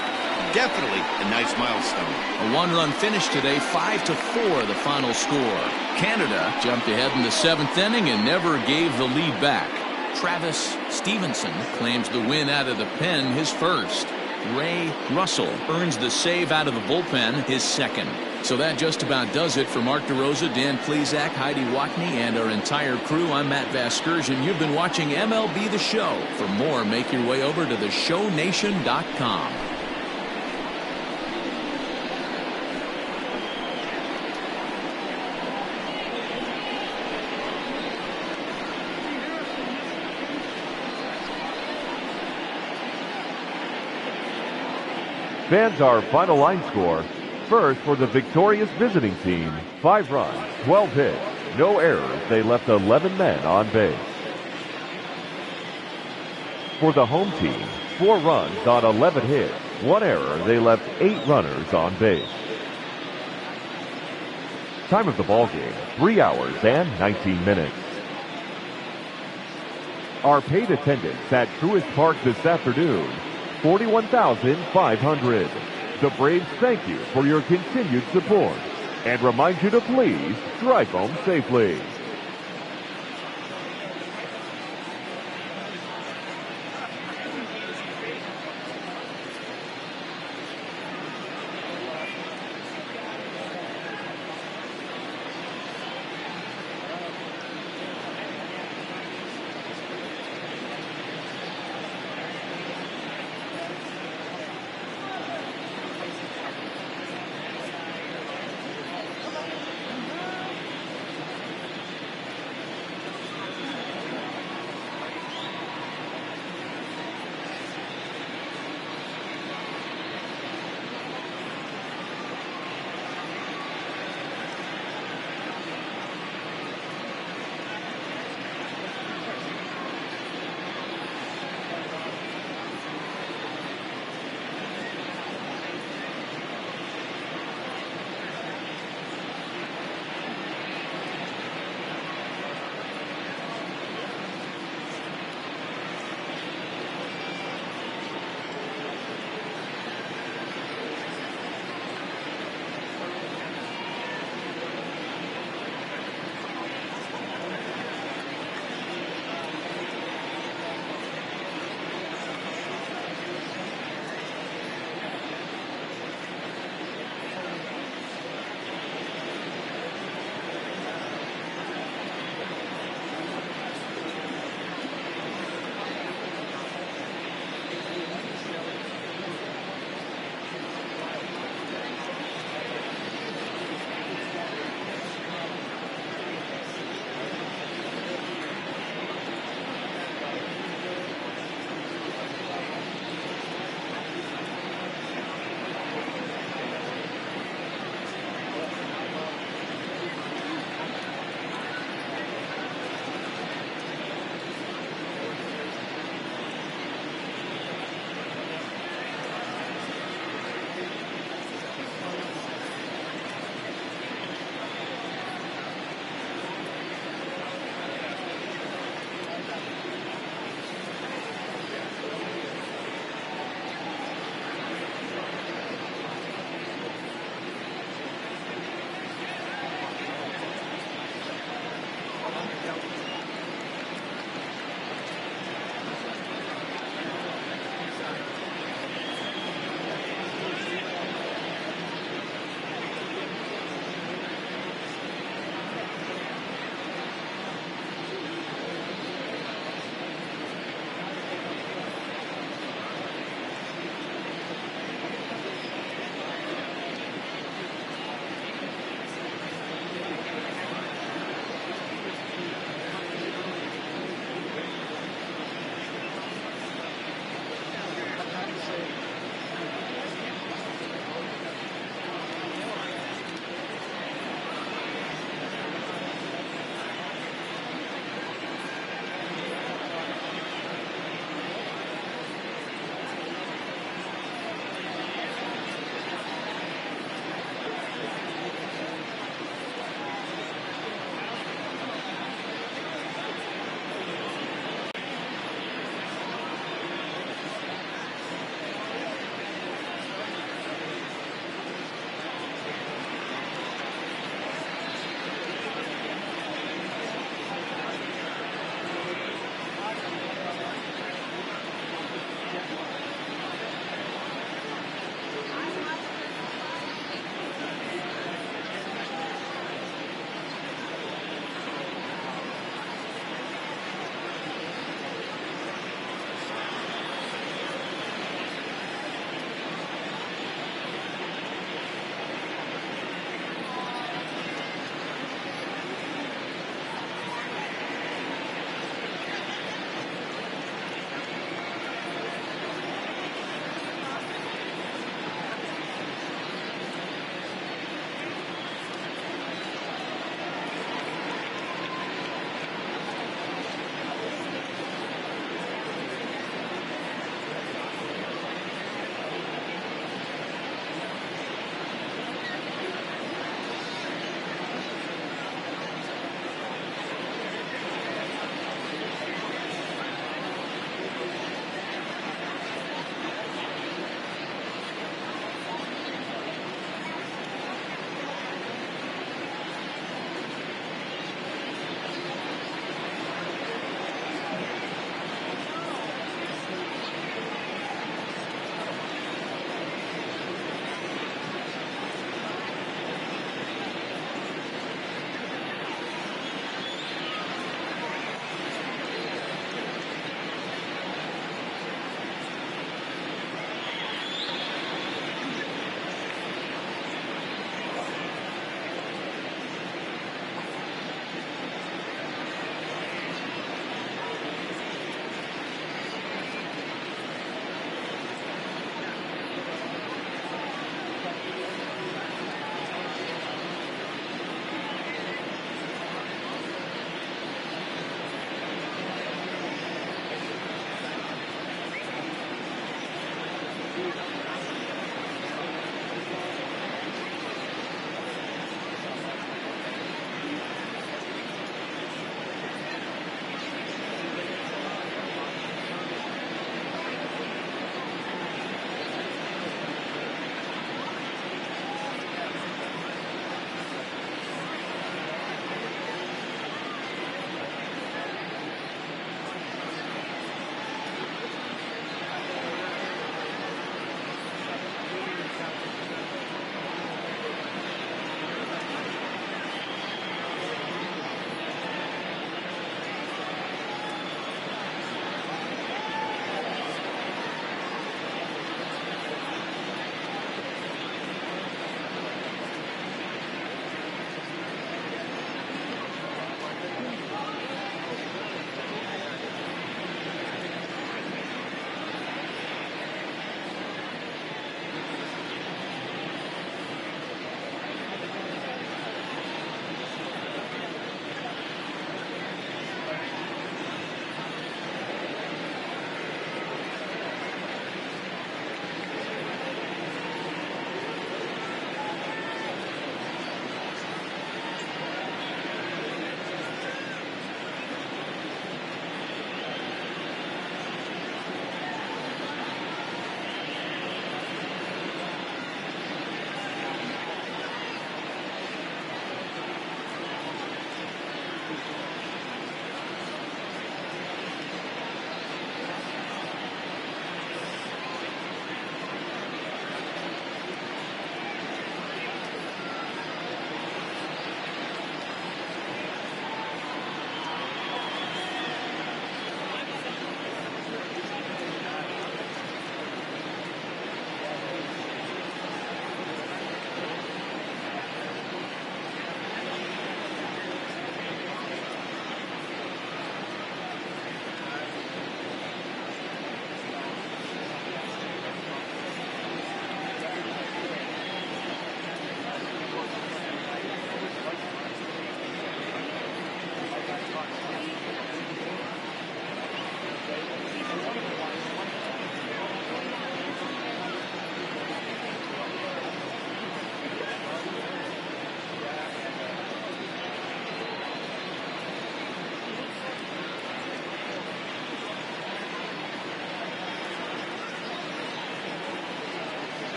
Definitely a nice milestone. A one-run finish today, 5-4 the final score. Canada jumped ahead in the 7th inning and never gave the lead back. Travis Stevenson claims the win out of the pen, his first. Ray Russell earns the save out of the bullpen, his second. So that just about does it for Mark DeRosa, Dan Plesac, Heidi Watney, and our entire crew. I'm Matt Vasgersian. You've been watching MLB The Show. For more, make your way over to theshownation.com. Fans, our final line score. First, for the victorious visiting team, 5 runs, 12 hits, no errors. They left 11 men on base. For the home team, 4 runs on 11 hits, 1 error. They left 8 runners on base. Time of the ball game, 3 hours and 19 minutes. Our paid attendance at Truist Park this afternoon, 41,500. The Braves thank you for your continued support and remind you to please drive home safely.